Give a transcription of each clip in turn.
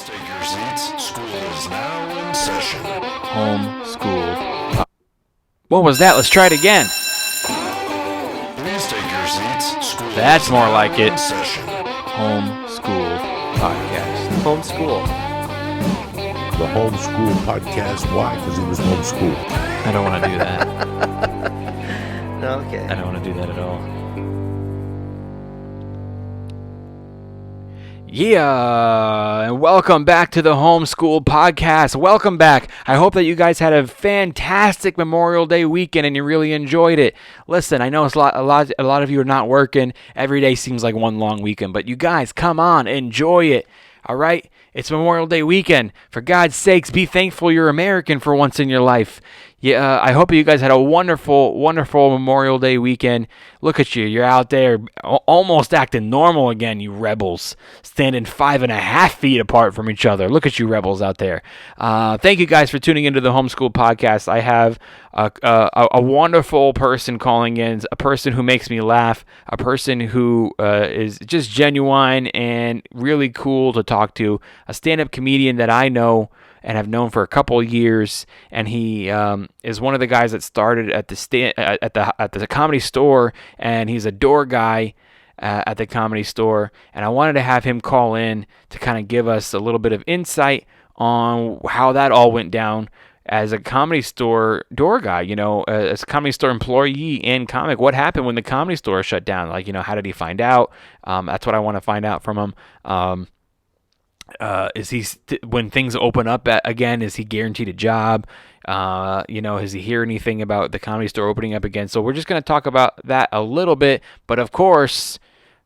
Please take your seats. School is now in session. Homeschool. What was that? Let's try it again. Please take your seats. School That's is more now like it. in session. Homeschool podcast. Homeschool. The homeschool podcast. Why? Because he was homeschooled. I don't want to do that. Okay. I don't want to do that at all. Yeah, and welcome back to the Homeschool Podcast. Welcome back. I hope that you guys had a fantastic Memorial Day weekend and you really enjoyed it. Listen, I know it's a lot of you are not working. Every day seems like one long weekend, but you guys, come on, enjoy it. All right? It's Memorial Day weekend. For God's sakes, be thankful you're American for once in your life. Yeah, I hope you guys had a wonderful, wonderful Memorial Day weekend. Look at you. You're out there almost acting normal again, you rebels. Standing 5.5 feet apart from each other. Look at you rebels out there. Thank you guys for tuning into the Homeschool Podcast. I have a wonderful person calling in, a person who makes me laugh, a person who is just genuine and really cool to talk to, a stand-up comedian that I know and have known for a couple of years, and he is one of the guys that started at the Comedy Store, and he's a door guy at the Comedy Store, and I wanted to have him call in to kind of give us a little bit of insight on how that all went down as a Comedy Store door guy, as a Comedy Store employee and comic. What happened when the Comedy Store shut down? How did he find out? That's what I want to find out from him. Is he when things open up again? Is he guaranteed a job? Has he hear anything about the Comedy Store opening up again? So we're just going to talk about that a little bit, but of course,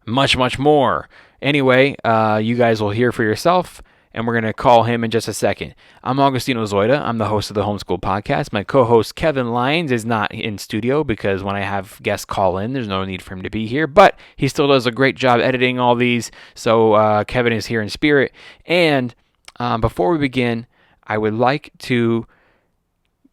much, much more. Anyway, you guys will hear for yourself, and we're going to call him in just a second. I'm Augustino Zoida. I'm the host of the Homeschool Podcast. My co-host, Kevin Lyons, is not in studio because when I have guests call in, there's no need for him to be here, but he still does a great job editing all these, so Kevin is here in spirit. And before we begin, I would like to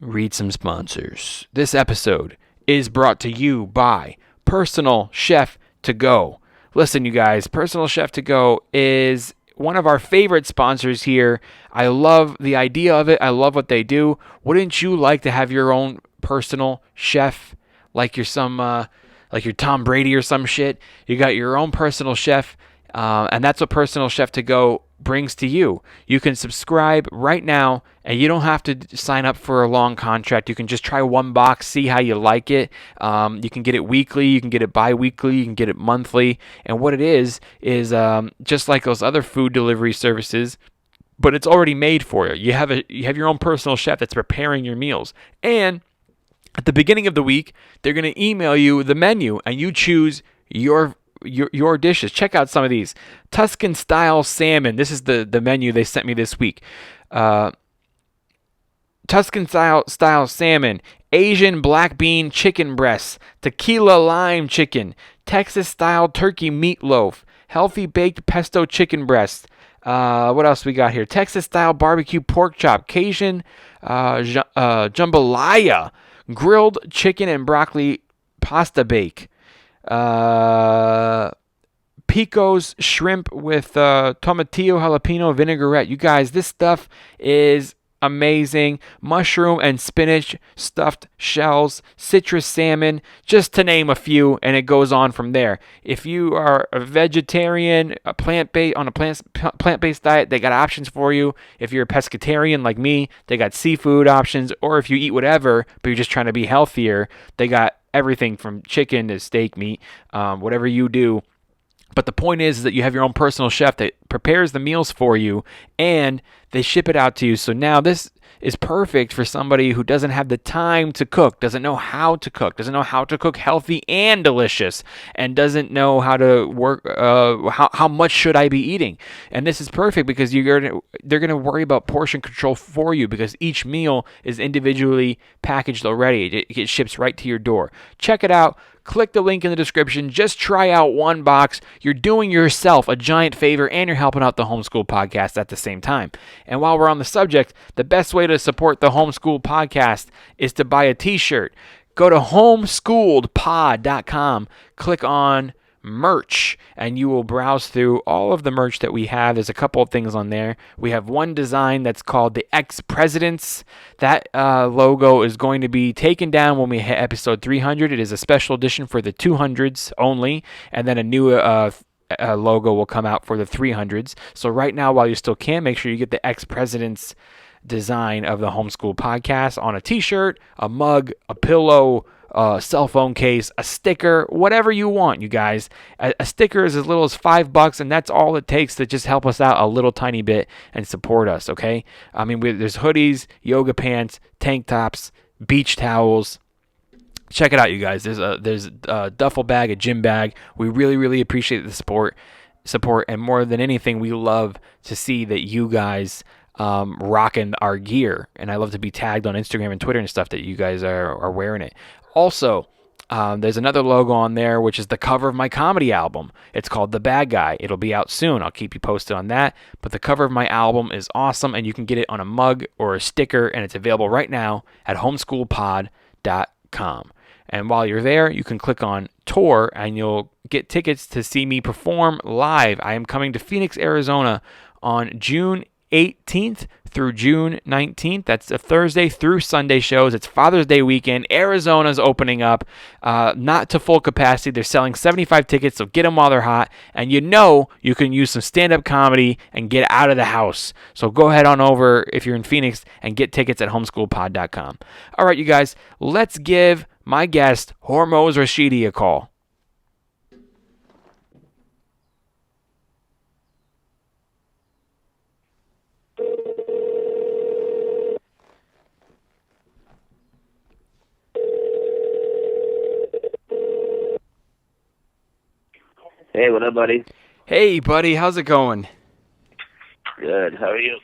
read some sponsors. This episode is brought to you by Personal Chef To Go. Listen, you guys, Personal Chef To Go is one of our favorite sponsors here. I love the idea of it. I love what they do. Wouldn't you like to have your own personal chef, like you're Tom Brady or some shit? You got your own personal chef, and that's what Personal Chef To Go brings to you. You can subscribe right now, and you don't have to sign up for a long contract. You can just try one box, see how you like it. You can get it weekly, you can get it bi-weekly, you can get it monthly. And what it is just like those other food delivery services, but it's already made for you. You have your own personal chef that's preparing your meals. And at the beginning of the week, they're going to email you the menu, and you choose your dishes. Check out some of these. Tuscan style salmon. This is the menu they sent me this week. Tuscan style salmon, Asian black bean chicken breasts, tequila lime chicken, Texas style turkey meatloaf, healthy baked pesto chicken breast. What else we got here? Texas style barbecue pork chop, Cajun jambalaya, grilled chicken and broccoli pasta bake. Pico's shrimp with tomatillo jalapeno vinaigrette. You guys, this stuff is amazing. Mushroom and spinach stuffed shells, citrus salmon, just to name a few, and it goes on from there. If you are a vegetarian, a plant-based diet, they got options for you. If you're a pescatarian like me, they got seafood options. Or if you eat whatever, but you're just trying to be healthier, they got everything from chicken to steak meat, whatever you do. But the point is that you have your own personal chef that prepares the meals for you, and they ship it out to you. So now this is perfect for somebody who doesn't have the time to cook, doesn't know how to cook healthy and delicious, and doesn't know how to work, how much should I be eating. And this is perfect because they're going to worry about portion control for you because each meal is individually packaged already. It ships right to your door. Check it out. Click the link in the description. Just try out one box. You're doing yourself a giant favor, and you're helping out the Homeschool Podcast at the same time. And while we're on the subject, the best way to support the Homeschool Podcast is to buy a t-shirt. Go to homeschooledpod.com, click on merch, and you will browse through all of the merch that we have. There's a couple of things on there. We have one design that's called the Ex-Presidents. That logo is going to be taken down when we hit episode 300. It is a special edition for the 200s only, and then a new logo will come out for the 300s. So right now, while you still can, make sure you get the Ex-Presidents design of the Homeschool Podcast on a t-shirt, a mug, a pillow, a cell phone case, a sticker, whatever you want, you guys. A sticker is as little as $5, and that's all it takes to just help us out a little tiny bit and support us, okay? I mean, there's hoodies, yoga pants, tank tops, beach towels. Check it out, you guys. There's a duffel bag, a gym bag. We really, really appreciate the support, and more than anything, we love to see that you guys rocking our gear, and I love to be tagged on Instagram and Twitter and stuff that you guys are wearing it. Also, there's another logo on there, which is the cover of my comedy album. It's called The Bad Guy. It'll be out soon. I'll keep you posted on that. But the cover of my album is awesome, and you can get it on a mug or a sticker, and it's available right now at homeschoolpod.com. And while you're there, you can click on tour, and you'll get tickets to see me perform live. I am coming to Phoenix, Arizona on June 18th through June 19th. That's a Thursday through Sunday shows. It's Father's Day weekend. Arizona's opening up, not to full capacity. They're selling 75 tickets, so get them while they're hot. And you can use some stand-up comedy and get out of the house. So go ahead on over if you're in Phoenix and get tickets at homeschoolpod.com. All right, you guys, let's give my guest, Hormoz Rashidi, a call. Hey, what up, buddy? Hey, buddy, how's it going? Good. How are you?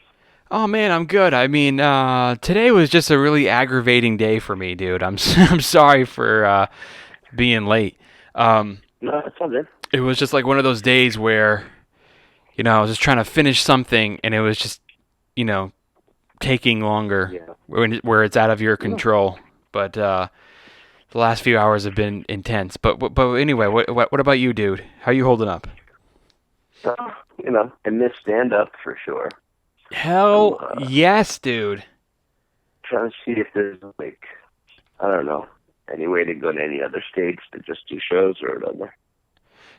Oh man, I'm good. I mean, today was just a really aggravating day for me, dude. I'm sorry for being late. No, it's all good. It was just like one of those days where, I was just trying to finish something, and it was just, taking longer where it's out of your control. But the last few hours have been intense. But anyway, what about you, dude? How are you holding up? I miss stand-up for sure. Hell yes, dude. Trying to see if there's, I don't know, any way to go to any other states to just do shows or whatever.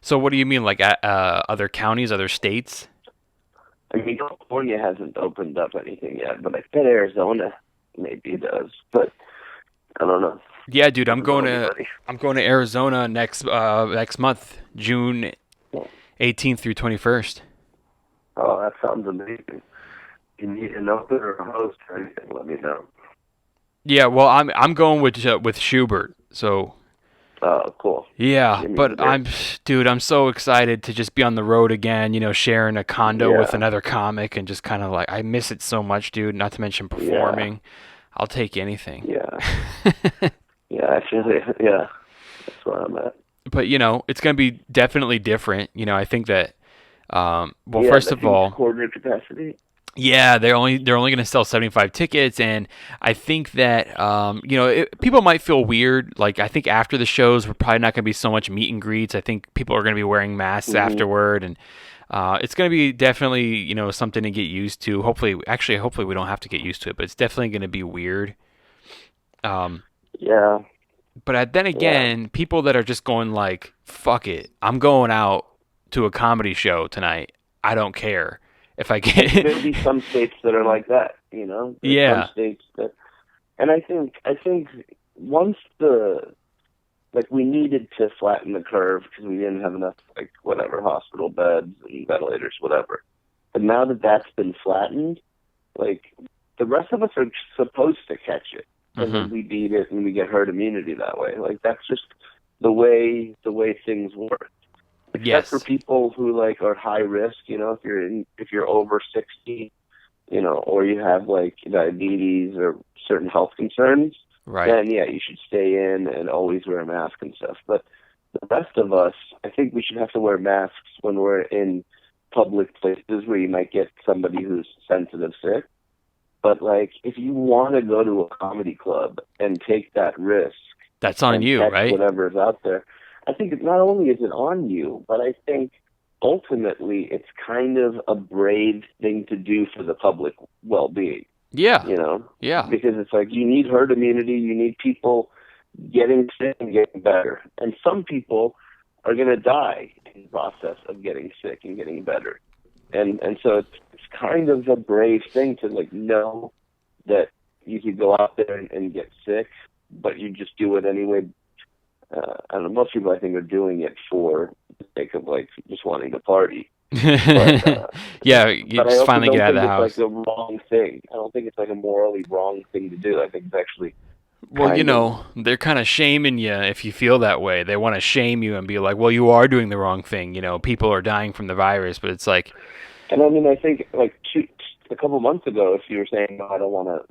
So what do you mean, like other counties, other states? I mean, California hasn't opened up anything yet, but I bet Arizona maybe does. But I don't know. Yeah, dude, I'm going to Arizona next month, June 18th through 21st. Oh, that sounds amazing. If you need an opener or a host or anything, let me know. Yeah, well, I'm going with Schubert, so. Oh, cool. Yeah, but I'm so excited to just be on the road again, sharing a condo with another comic, and just kind of like, I miss it so much, dude, not to mention performing. Yeah. I'll take anything. Yeah. Actually, that's where I'm at. But, it's going to be definitely different. I think that, first of all, quarter capacity. Yeah, they're only going to sell 75 tickets, and I think that people might feel weird. Like, I think after the shows, we're probably not going to be so much meet and greets. I think people are going to be wearing masks afterward, and it's going to be definitely something to get used to. Hopefully we don't have to get used to it, but it's definitely going to be weird. Yeah. But then again, people that are just going like, "Fuck it, I'm going out to a comedy show tonight. I don't care." If I get there'll be some states that are like that, There's some states that, and I think once we needed to flatten the curve because we didn't have enough hospital beds and ventilators, whatever. But now that that's been flattened, the rest of us are supposed to catch it, and then we beat it and we get herd immunity that way. That's just the way things work. Except for people who are high risk, if you're over 60, or you have diabetes or certain health concerns, right? Then you should stay in and always wear a mask and stuff. But the rest of us, I think we should have to wear masks when we're in public places where you might get somebody who's sensitive sick. But if you want to go to a comedy club and take that risk, that's on you, right? Whatever's out there. I think not only is it on you, but I think ultimately it's kind of a brave thing to do for the public well-being. Yeah. Yeah. Because it's like you need herd immunity, you need people getting sick and getting better. And some people are going to die in the process of getting sick and getting better. And so it's kind of a brave thing to know that you could go out there and get sick, but you just do it anyway. I don't know, most people I think are doing it for the sake of just wanting to party. But, yeah, you just finally get out of the house. It's like the wrong thing. I don't think it's like a morally wrong thing to do. I think it's actually they're kind of shaming you if you feel that way. They want to shame you and be like, well, you are doing the wrong thing. People are dying from the virus, but it's like... And I mean, I think a couple months ago, if you were saying, no, I don't want to,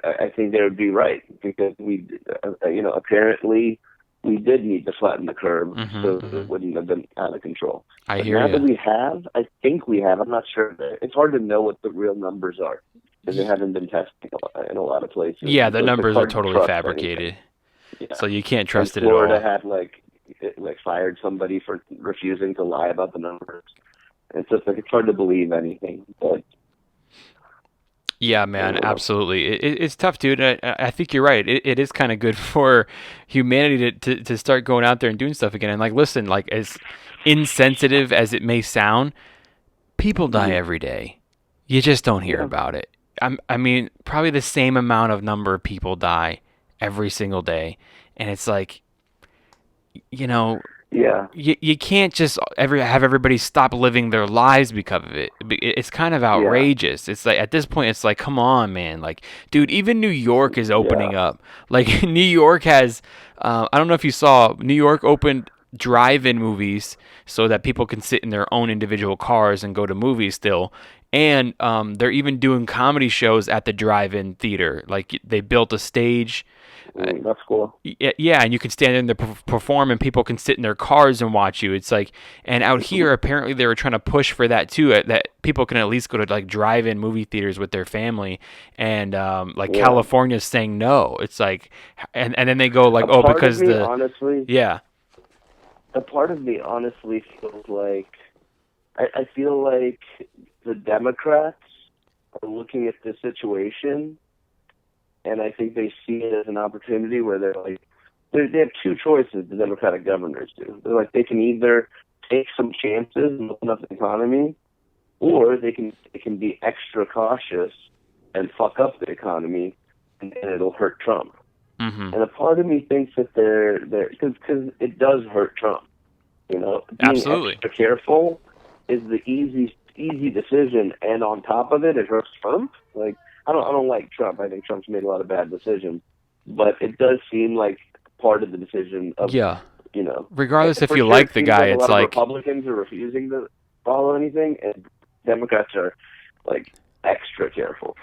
I think they would be right, because we, apparently we did need to flatten the curve so it wouldn't have been out of control. I hear you. Now that we have, I think we have, I'm not sure. It's hard to know what the real numbers are, because they haven't been testing in a lot of places. Yeah, the numbers are totally fabricated. Yeah. So you can't trust it at all. Florida had fired somebody for refusing to lie about the numbers. It's just it's hard to believe anything. But yeah, man, absolutely. It's tough, dude. I think you're right. It is kind of good for humanity to start going out there and doing stuff again. And listen, as insensitive as it may sound, people die every day. You just don't hear about it. I mean, probably the same amount of number of people die every single day, and it's yeah, you can't just have everybody stop living their lives because of it. It's kind of outrageous. Yeah. It's at this point, it's come on, man. Dude, even New York is opening up. New York has, I don't know if you saw, New York opened drive-in movies so that people can sit in their own individual cars and go to movies still. And they're even doing comedy shows at the drive-in theater. They built a stage. That's cool. Yeah, and you can stand in there perform, and people can sit in their cars and watch you. It's and out here, apparently they were trying to push for that too, that people can at least go to drive-in movie theaters with their family. And California's saying no. It's and then they go because honestly, yeah. A part of me honestly feels I feel like the Democrats are looking at the situation, and I think they see it as an opportunity where they have two choices, the Democratic governors do. They're they can either take some chances and open up the economy, or they can be extra cautious and fuck up the economy, and it'll hurt Trump. Mm-hmm. And a part of me thinks that they're because it does hurt Trump. Being absolutely extra careful is the easy decision, and on top of it, it hurts Trump. I don't like Trump. I think Trump's made a lot of bad decisions, but it does seem like part of the decision of regardless if you like the guy, it's Republicans are refusing to follow anything, and Democrats are extra careful.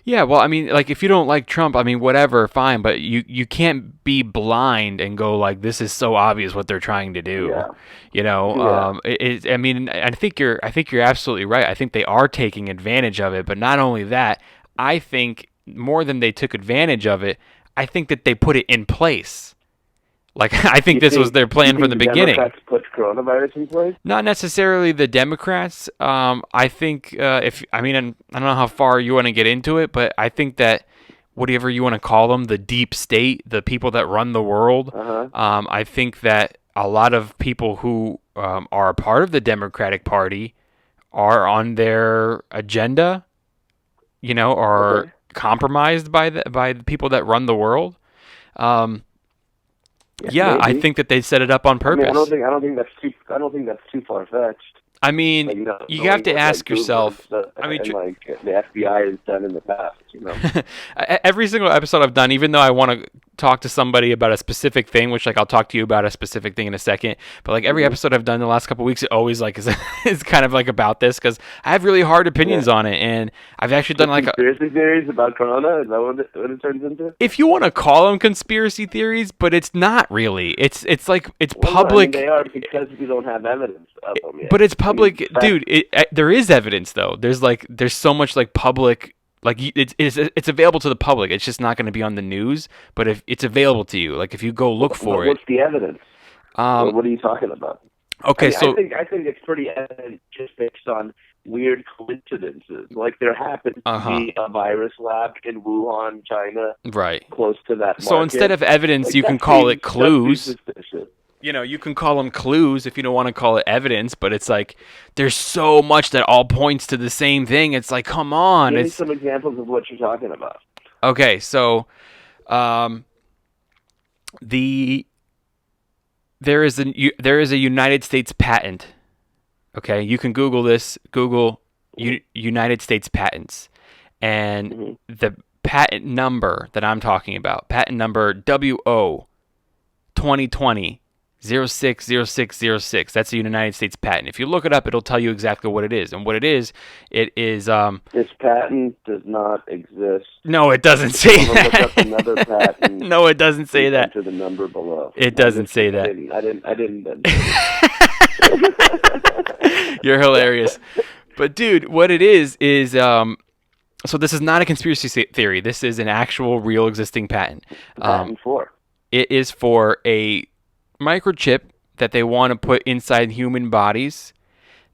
Yeah, well, I mean, if you don't like Trump, I mean, whatever, fine, but you can't be blind and go this is so obvious what they're trying to do. Yeah. I mean, I think you're absolutely right. I think they are taking advantage of it, but not only that, I think more than they took advantage of it, I think that they put it in place. I think this was their plan from the beginning. Democrats put coronavirus in place? Not necessarily the Democrats. I think I don't know how far you want to get into it, but I think that whatever you want to call them, the deep state, the people that run the world, I think that a lot of people who are a part of the Democratic Party are on their agenda, are compromised by the people that run the world. Yeah, maybe. I think that they set it up on purpose. I don't think that's too far fetched. I mean, you have to ask yourself. I mean, the FBI has done in the past. Every single episode I've done, even though I want to talk to somebody about a specific thing, which I'll talk to you about a specific thing in a second, but every episode I've done in the last couple of weeks, it always is kind of about this, because I have really hard opinions on it, and I've actually done conspiracy theories about Corona. Is that what it turns into? If you want to call them conspiracy theories, but it's not really. It's public. They are, because we don't have evidence of them yet. But it's public, dude. There is evidence though. There's so much public. It's available to the public. It's just not going to be on the news, but if it's available to you, if you go look for it. What's the evidence? What are you talking about? Okay, I think it's pretty evident just based on weird coincidences. Like there happens to be a virus lab in Wuhan, China, right, close to that market. So instead of evidence, like, you can call it clues. Suspicious. You know, you can call them clues if you don't want to call it evidence, but it's like there's so much that all points to the same thing. It's like, come on. Give me some examples of what you're talking about. Okay, so there is a United States patent. Okay, you can Google this. Google United States patents, and the patent number that I'm talking about, patent number WO 2020 060606. That's a United States patent. If you look it up, it'll tell you exactly what it is. And what it is. This patent does not exist. No, it doesn't say that. Look up another patent. No, it doesn't say that. Enter the number below. It doesn't say that. I didn't. You're hilarious. But dude, what it is so this is not a conspiracy theory. This is an actual real existing patent. Patent for? It is for a microchip that they want to put inside human bodies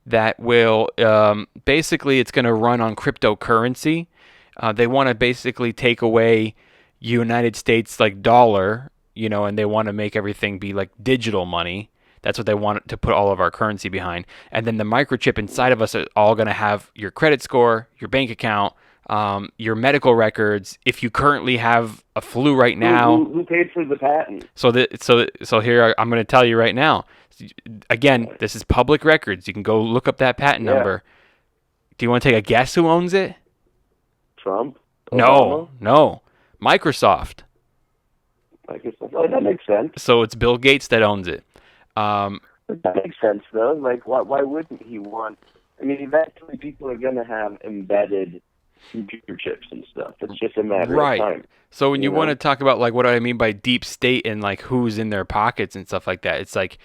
that will basically it's going to run on cryptocurrency. They want to basically take away United States like dollar, you know, and they want to make everything be like digital money. That's what they want to put all of our currency behind. And then the microchip inside of us are all going to have your credit score, your bank account, your medical records. If you currently have a flu right now, who paid for the patent? So here I'm going to tell you right now. Again, this is public records. You can go look up that patent number. Do you want to take a guess who owns it? Trump? Obama? No. Microsoft. Oh, that makes sense. So it's Bill Gates that owns it. That makes sense, though. Like, why wouldn't he want? I mean, eventually people are going to have embedded computer chips and stuff. It's just a matter of time. So when you want to talk about like what I mean by deep state and like who's in their pockets and stuff like that, it's like,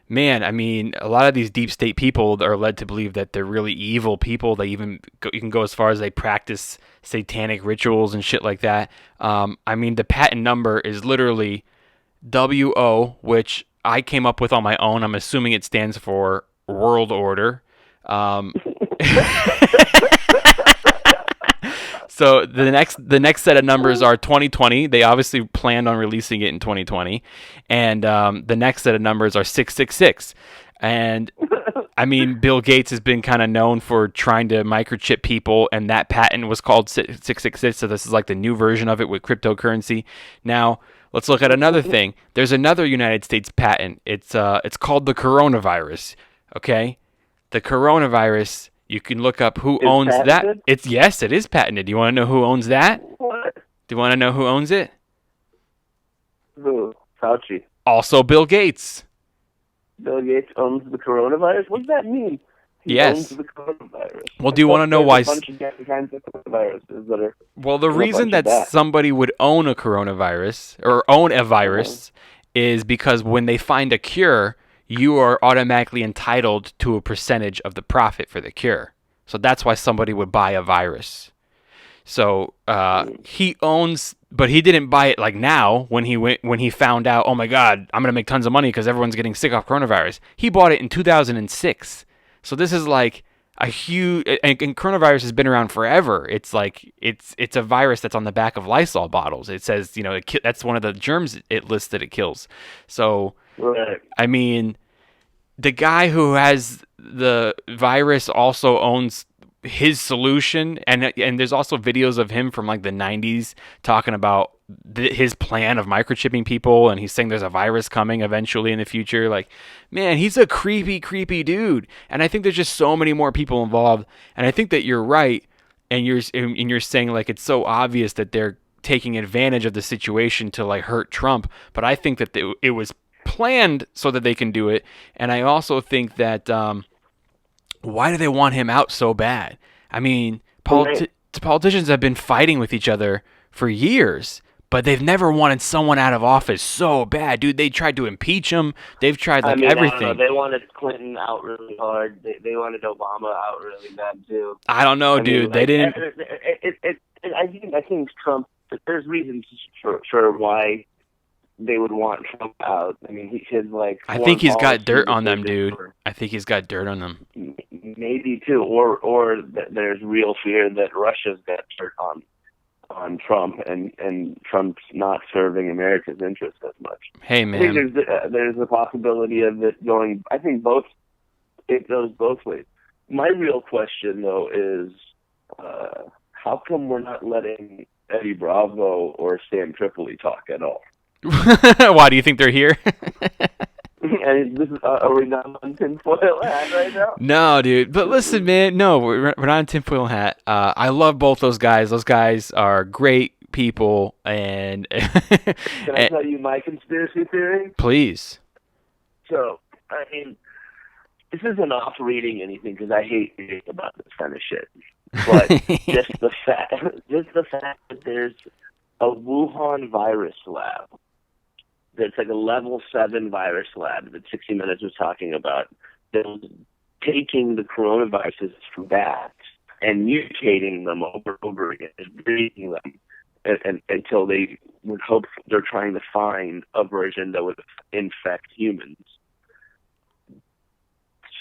man, I mean, a lot of these deep state people are led to believe that they're really evil people. They even you can go as far as they practice satanic rituals and shit like that. I mean, the patent number is literally WO, which I came up with on my own. I'm assuming it stands for World Order. So the next set of numbers are 2020. They obviously planned on releasing it in 2020, and the next set of numbers are 666. And I mean, Bill Gates has been kind of known for trying to microchip people, and that patent was called 666. So this is like the new version of it with cryptocurrency. Now let's look at another thing. There's another United States patent. It's called the coronavirus. Okay, the coronavirus. You can look up who owns patented? that. Yes, it is patented. Do you want to know who owns that? What? Do you want to know who owns it? Who? Fauci. Also Bill Gates. Bill Gates owns the coronavirus? What does that mean? He owns the coronavirus. Well, do you want to know why? There's a bunch of different kinds of coronaviruses that are. Well, the reason that somebody would own a coronavirus or own a virus is because when they find a cure, you are automatically entitled to a percentage of the profit for the cure. So that's why somebody would buy a virus. So he owns, but he didn't buy it like now when he found out, oh my God, I'm gonna make tons of money because everyone's getting sick off coronavirus. He bought it in 2006. So this is like a huge, and coronavirus has been around forever. It's like it's a virus that's on the back of Lysol bottles. It says, you know, that's one of the germs it lists that it kills. So. Right. I mean, the guy who has the virus also owns his solution, and there's also videos of him from like the 90s talking about his plan of microchipping people, and he's saying there's a virus coming eventually in the future. Like, man, he's a creepy dude, and I think there's just so many more people involved, and I think that you're right, and you're saying like it's so obvious that they're taking advantage of the situation to like hurt Trump, but I think that it was planned so that they can do it. And I also think that why do they want him out so bad? I mean, politicians have been fighting with each other for years, but they've never wanted someone out of office so bad, dude. They tried to impeach him. They've tried everything. I don't know. They wanted Clinton out really hard. They wanted Obama out really bad too. I don't know, dude. They didn't. I think Trump. There's reasons for why they would want Trump out. I mean, his like. I think he's got dirt on them, decisions dude. I think he's got dirt on them. maybe too, or there's real fear that Russia's got dirt on Trump, and Trump's not serving America's interests as much. Hey, man. I think there's a possibility of it going. I think it goes both ways. My real question though is, how come we're not letting Eddie Bravo or Sam Tripoli talk at all? Why do you think they're here? And this is, are we not on tinfoil hat right now? No, dude. But listen, man. No, we're not on tinfoil hat. I love both those guys. Those guys are great people. And can I tell you my conspiracy theory? Please. So, I mean, this isn't off reading anything because I hate reading about this kind of shit. But just the fact that there's a Wuhan virus lab. It's like a level 7 virus lab that 60 Minutes was talking about. That was taking the coronaviruses from bats and mutating them over and over again, just breeding them and until they would hope they're trying to find a version that would infect humans.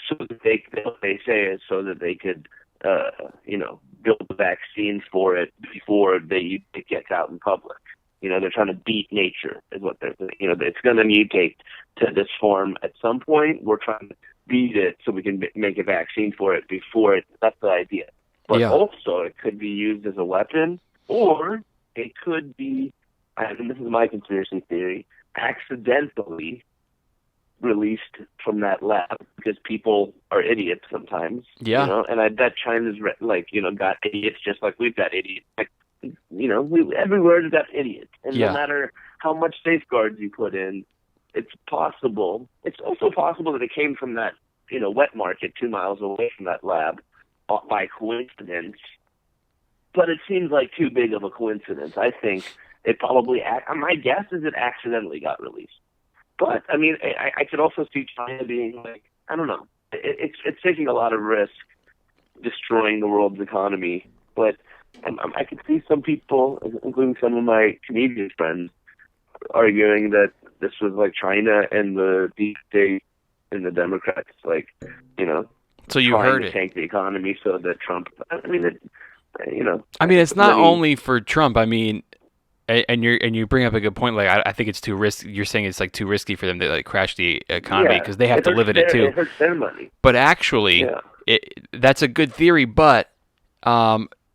So that they say is so that they could, build a vaccine for it before it gets out in public. They're trying to beat nature, is what they're saying. It's going to mutate to this form at some point. We're trying to beat it so we can make a vaccine for it before it. That's the idea. But also, it could be used as a weapon, or it could be, and this is my conspiracy theory, accidentally released from that lab because people are idiots sometimes. Yeah. And I bet China's got idiots just like we've got idiots. Everywhere's got idiots. And no matter how much safeguards you put in, it's possible. It's also possible that it came from that, wet market 2 miles away from that lab by coincidence. But it seems like too big of a coincidence. I think it probably, my guess is it accidentally got released. But, I mean, I could also see China being like, I don't know. It's taking a lot of risk destroying the world's economy. But I could see some people, including some of my Canadian friends, arguing that this was like China and the deep state and the Democrats, so you trying heard to it. tank the economy so that Trump. I mean, it's not only for Trump. I mean, and you bring up a good point. Like I think it's too risky. You're saying it's like too risky for them to like crash the economy because they have to live in it too. It hurts their money. But actually, that's a good theory. But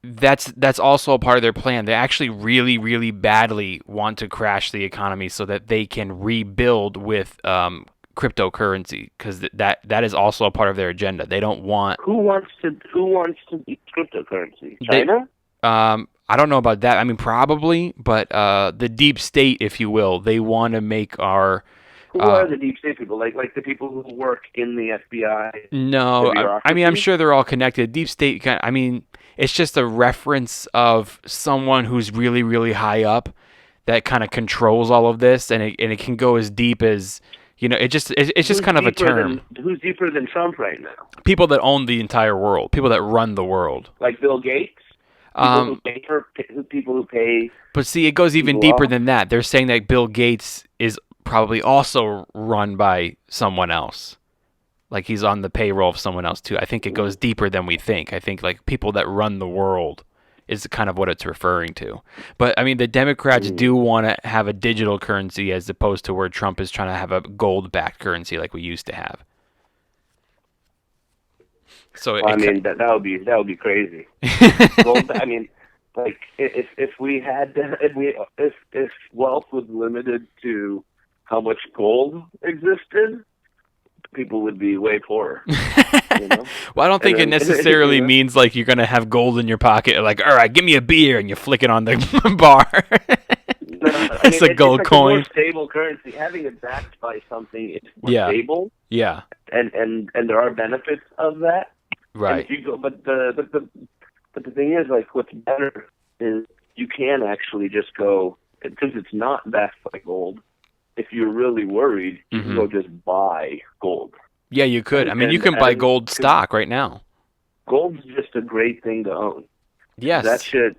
that's also a part of their plan. They actually really, really badly want to crash the economy so that they can rebuild with cryptocurrency, because that is also a part of their agenda. They don't want. Who wants to beat cryptocurrency? China? I don't know about that. I mean, probably, but the deep state, if you will, they want to make our. Who are the deep state people? Like the people who work in the FBI? No, I mean, I'm sure they're all connected. Deep state, it's just a reference of someone who's really, really high up that kind of controls all of this, and it can go as deep as, it's just kind of a term. Who's deeper than Trump right now? People that own the entire world, people that run the world. Like Bill Gates? People who pay. But see, it goes even deeper than that. They're saying that Bill Gates is probably also run by someone else. Like he's on the payroll of someone else too. I think it goes deeper than we think. I think like people that run the world is kind of what it's referring to. But I mean, the Democrats do want to have a digital currency as opposed to where Trump is trying to have a gold-backed currency like we used to have. So that would be crazy. Gold, I mean, like if wealth was limited to how much gold existed, people would be way poorer. Well, I don't think it necessarily means like you're gonna have gold in your pocket. Like, all right, give me a beer, and you flick it on the bar. It's a gold coin. It's a more stable currency. Having it backed by something is more stable. Yeah. And there are benefits of that. Right. But the thing is, like, what's better is you can actually just go, because it's not backed by gold. If you're really worried, you can go just buy gold. Yeah, you could. You can buy gold stock right now. Gold's just a great thing to own. Yes. That shit,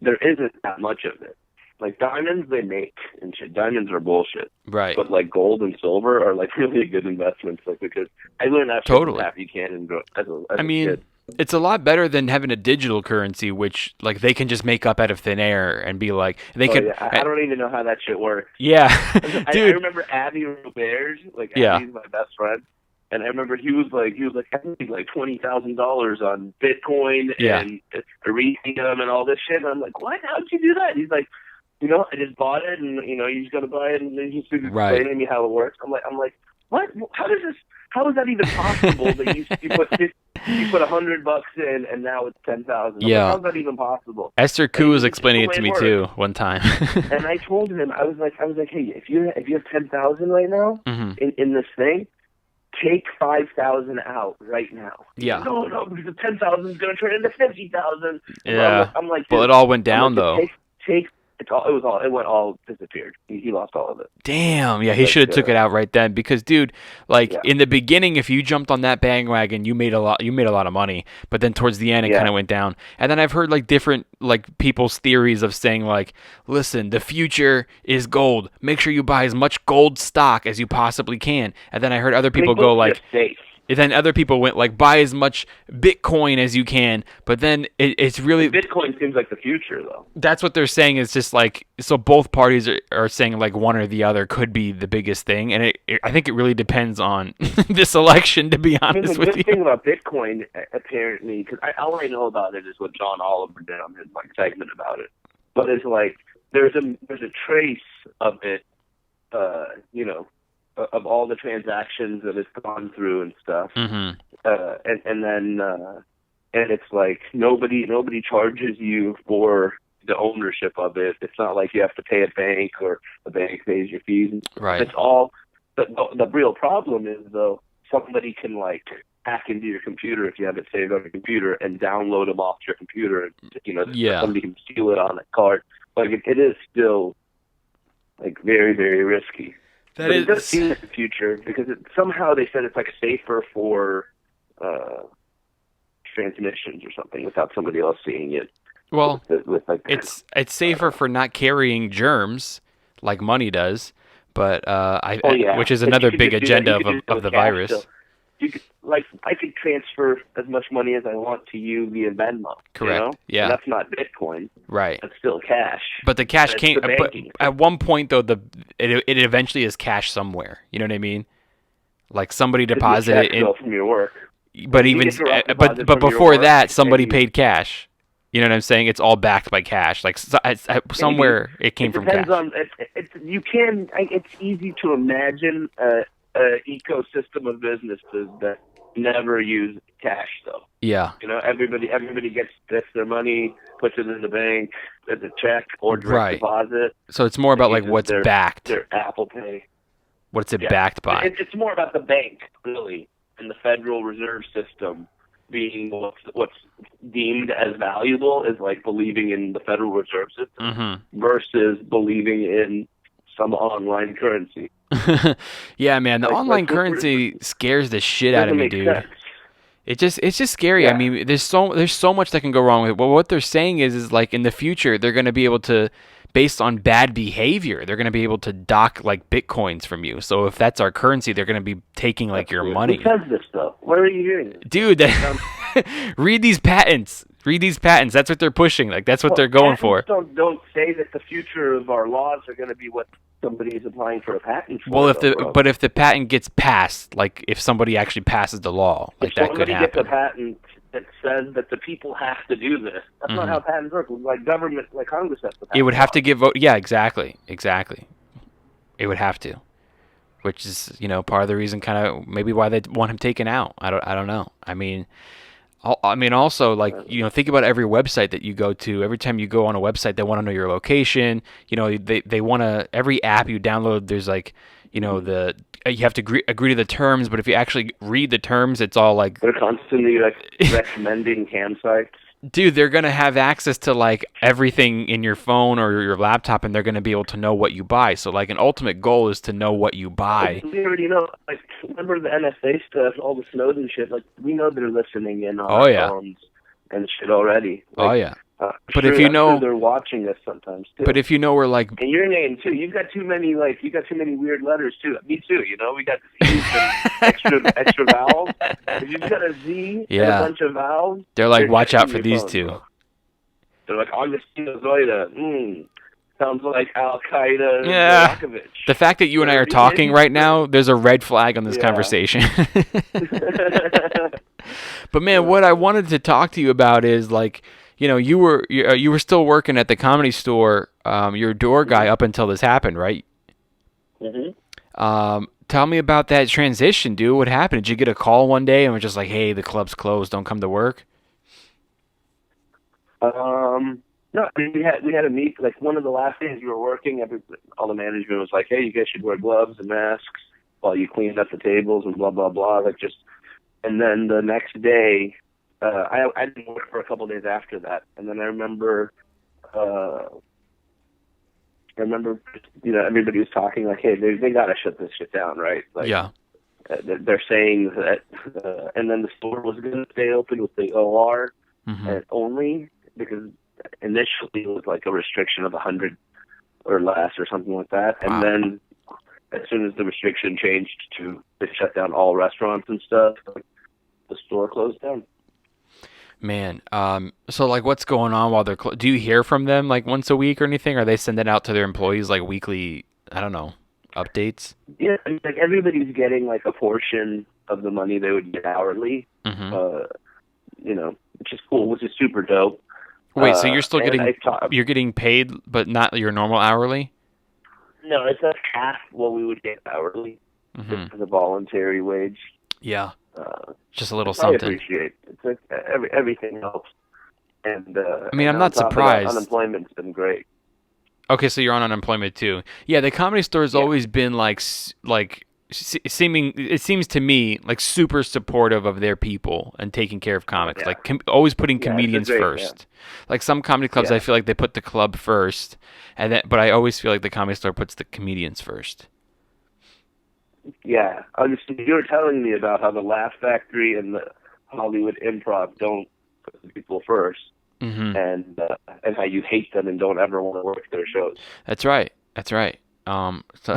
there isn't that much of it. like diamonds they make and shit. Diamonds are bullshit. Right. But like gold and silver are like really good investments. Like because I learned that Totally. from you can as a mean, kid. It's a lot better than having a digital currency, which like they can just make up out of thin air and be like they could. Yeah. I don't even know how that shit works. Yeah, I dude. remember Abby Roberts, like Yeah. Abby's my best friend, and I remember he was like I made like $20,000 on Bitcoin and Ethereum and all this shit. And I'm like, what? How'd you do that? He's like, I just bought it, and you just got to buy it, and then he's explaining to me how it works. I'm like, what? How is that even possible that you put $100 in and now it's 10,000? Yeah. How's that even possible? Esther Koo was explaining it to me too one time. And I told him, I was like, hey, if you have 10,000 right now in this thing, take 5,000 out right now. Yeah. No, because the 10,000 is going to turn into 50,000. Yeah. I'm like, well, it all went down though. It went all disappeared. He lost all of it. Damn, yeah, he should have took it out right then because, dude, in the beginning, if you jumped on that bandwagon, you made a lot of money. But then towards the end, it kind of went down. And then I've heard like different like people's theories of saying like, listen, the future is gold. Make sure you buy as much gold stock as you possibly can. And then I heard other people go like. And then other people went like, buy as much Bitcoin as you can. But then it's really... Bitcoin seems like the future, though. That's what they're saying is just like... So both parties are saying like one or the other could be the biggest thing. And I think it really depends on this election, to be honest with you. The good thing about Bitcoin, apparently, because all I know about it is what John Oliver did on his segment about it. But it's like, there's a trace of it, of all the transactions that it's gone through and stuff, and it's like nobody charges you for the ownership of it. It's not like you have to pay a bank or the bank pays your fees. Right. It's all. The real problem is though somebody can like hack into your computer if you have it saved on your computer and download them off your computer, and somebody can steal it on a card. Like it is still like very, very risky. It does seem like the future because somehow they said it's like safer for transmissions or something without somebody else seeing it. Well, it's safer for not carrying germs like money does, but which is another big agenda of the virus. I could transfer as much money as I want to you via Venmo. Correct. Yeah. And that's not Bitcoin. Right. That's still cash. But the cash came. But at one point, though, it eventually is cash somewhere. You know what I mean? Like somebody deposited it in from your work. But but before that, somebody paid cash. You know what I'm saying? It's all backed by cash. Like somewhere it came from cash. It's easy to imagine an ecosystem of businesses that never use cash, though. Yeah. Everybody gets their money, puts it in the bank as a check or direct deposit. So it's more about like what's backed. Their Apple Pay. What's it backed by? It's more about the bank, really, and the Federal Reserve System being what's deemed as valuable is like believing in the Federal Reserve System versus believing in some online currency. Yeah, man, the online currency scares the shit out of me, dude. Sense. It's just scary. Yeah. I mean, there's so much that can go wrong with it. Well, what they're saying is like in the future they're going to be able to, based on bad behavior, they're going to be able to dock like bitcoins from you. So if that's our currency, they're going to be taking like your money. Who says this stuff? Where are you hearing it? Dude, read these patents. Read these patents. That's what they're pushing. Like that's what they're going for. Don't say that the future of our laws are going to be what somebody is applying for a patent for. Well, if the patent gets passed, like if somebody actually passes the law, like that could happen. If somebody gets a patent that says that the people have to do this, that's not how patents work. Like government, like Congress has to pass. It would have to give vote. Yeah, exactly. It would have to, which is part of the reason, kind of maybe why they want him taken out. I don't know. I mean, also, like, think about every website that you go to. Every time you go on a website, they want to know your location. They want to, every app you download, there's like, you have to agree to the terms. But if you actually read the terms, it's all like they're constantly like recommending campsites. Dude, they're going to have access to like everything in your phone or your laptop, and they're going to be able to know what you buy. So like an ultimate goal is to know what you buy. We already know. Like, remember the NSA stuff, all the Snowden shit? Like, we know they're listening in on our phones and shit already. Like, But if you know, they're watching us sometimes too. But if you know, we're like, and your name too. You've got too many weird letters too. Me too. You know, we got Z's and extra vowels. If you've got a Z and a bunch of vowels, they're like, watch out for these two. Bro. They're like Augustino Zoida. Sounds like Al Qaeda. Yeah. The fact that you and I are talking right now, there's a red flag on this conversation. But man, what I wanted to talk to you about is like, you know, you were still working at the Comedy Store. You're a door guy up until this happened, right? Mm-hmm. Tell me about that transition, dude. What happened? Did you get a call one day and was just like, "Hey, the club's closed. Don't come to work"? No, I mean, we had a meet, like one of the last days we were working, all the management was like, hey, you guys should wear gloves and masks while you cleaned up the tables and blah, blah, blah. And then the next day, I didn't work for a couple of days after that. And then I remember, you know, everybody was talking like, hey, they got to shut this shit down, right? Like, yeah. They're saying that, and then the store was going to stay open with the OR and only because initially it was like a restriction of 100 or less or something like that. And then as soon as the restriction changed to they shut down all restaurants and stuff, the store closed down. Man, so like what's going on while they're do you hear from them like once a week or anything? Are they sending out to their employees like weekly, I don't know, updates? Yeah, like everybody's getting like a portion of the money they would get hourly, you know, which is cool, which is super dope. Wait, so you're still you're getting paid, but not your normal hourly? No, it's not half what we would get hourly. It's a voluntary wage. Yeah, just a little I something. appreciate it. It's like everything helps. And I mean, I'm not surprised. Unemployment's been great. Okay, so you're on unemployment too. Yeah, the Comedy Store has always been like it seems to me like super supportive of their people and taking care of comics, like always putting comedians first. Like some comedy clubs, I feel like they put the club first, but I always feel like the Comedy Store puts the comedians first. Yeah, honestly, you were telling me about how the Laugh Factory and the Hollywood Improv don't put the people first, and how you hate them and don't ever want to work their shows. That's right. So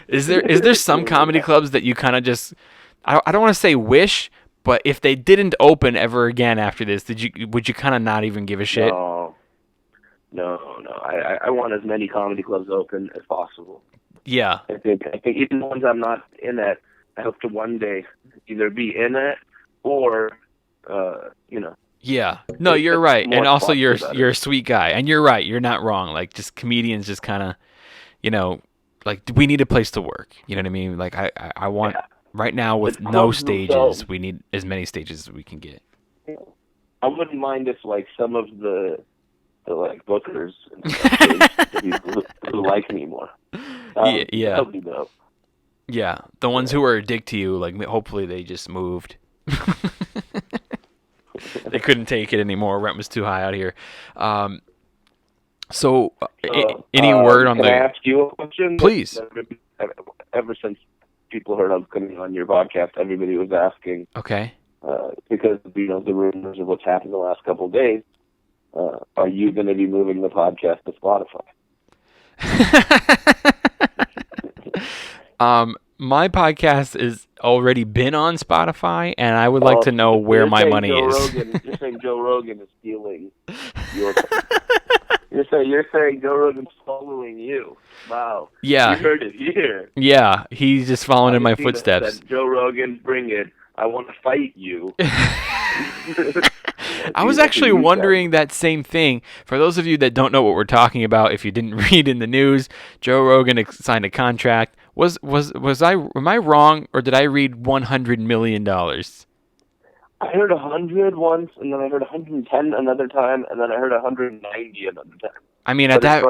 is there some comedy clubs that you kind of just I don't want to say wish, but if they didn't open ever again after this, would you kind of not even give a shit? No. I want as many comedy clubs open as possible. Yeah. I think even the ones I'm not in it, I hope to one day either be in it or you know. Yeah. No, you're right. And also you're a sweet guy. And you're right. You're not wrong. Like just comedians just kind of, you know, like we need a place to work. You know what I mean? Like I want right now with no stages, we need as many stages as we can get. I wouldn't mind if like some of the like bookers and who like me more. Yeah. That'd be dope. Yeah. The ones who are a dick to you, like hopefully they just moved. They couldn't take it anymore. Rent was too high out here. So, any word on can the? Can I ask you a question? Please. Ever since people heard I'm coming on your podcast, everybody was asking. Okay. Because you know the rumors of what's happened the last couple of days. Are you going to be moving the podcast to Spotify? My podcast is already been on Spotify, and I would like to know where my money is. You're saying Joe Rogan is stealing your. You're saying Joe Rogan's following you. Wow. Yeah. You heard it here. Yeah, he's just following in my footsteps. Joe Rogan, bring it. I want to fight you. I was actually wondering that same thing. For those of you that don't know what we're talking about, if you didn't read in the news, Joe Rogan signed a contract. Am I wrong, or did I read $100 million? I heard 100 once, and then I heard 110 another time, and then I heard 190 another time. I mean, at that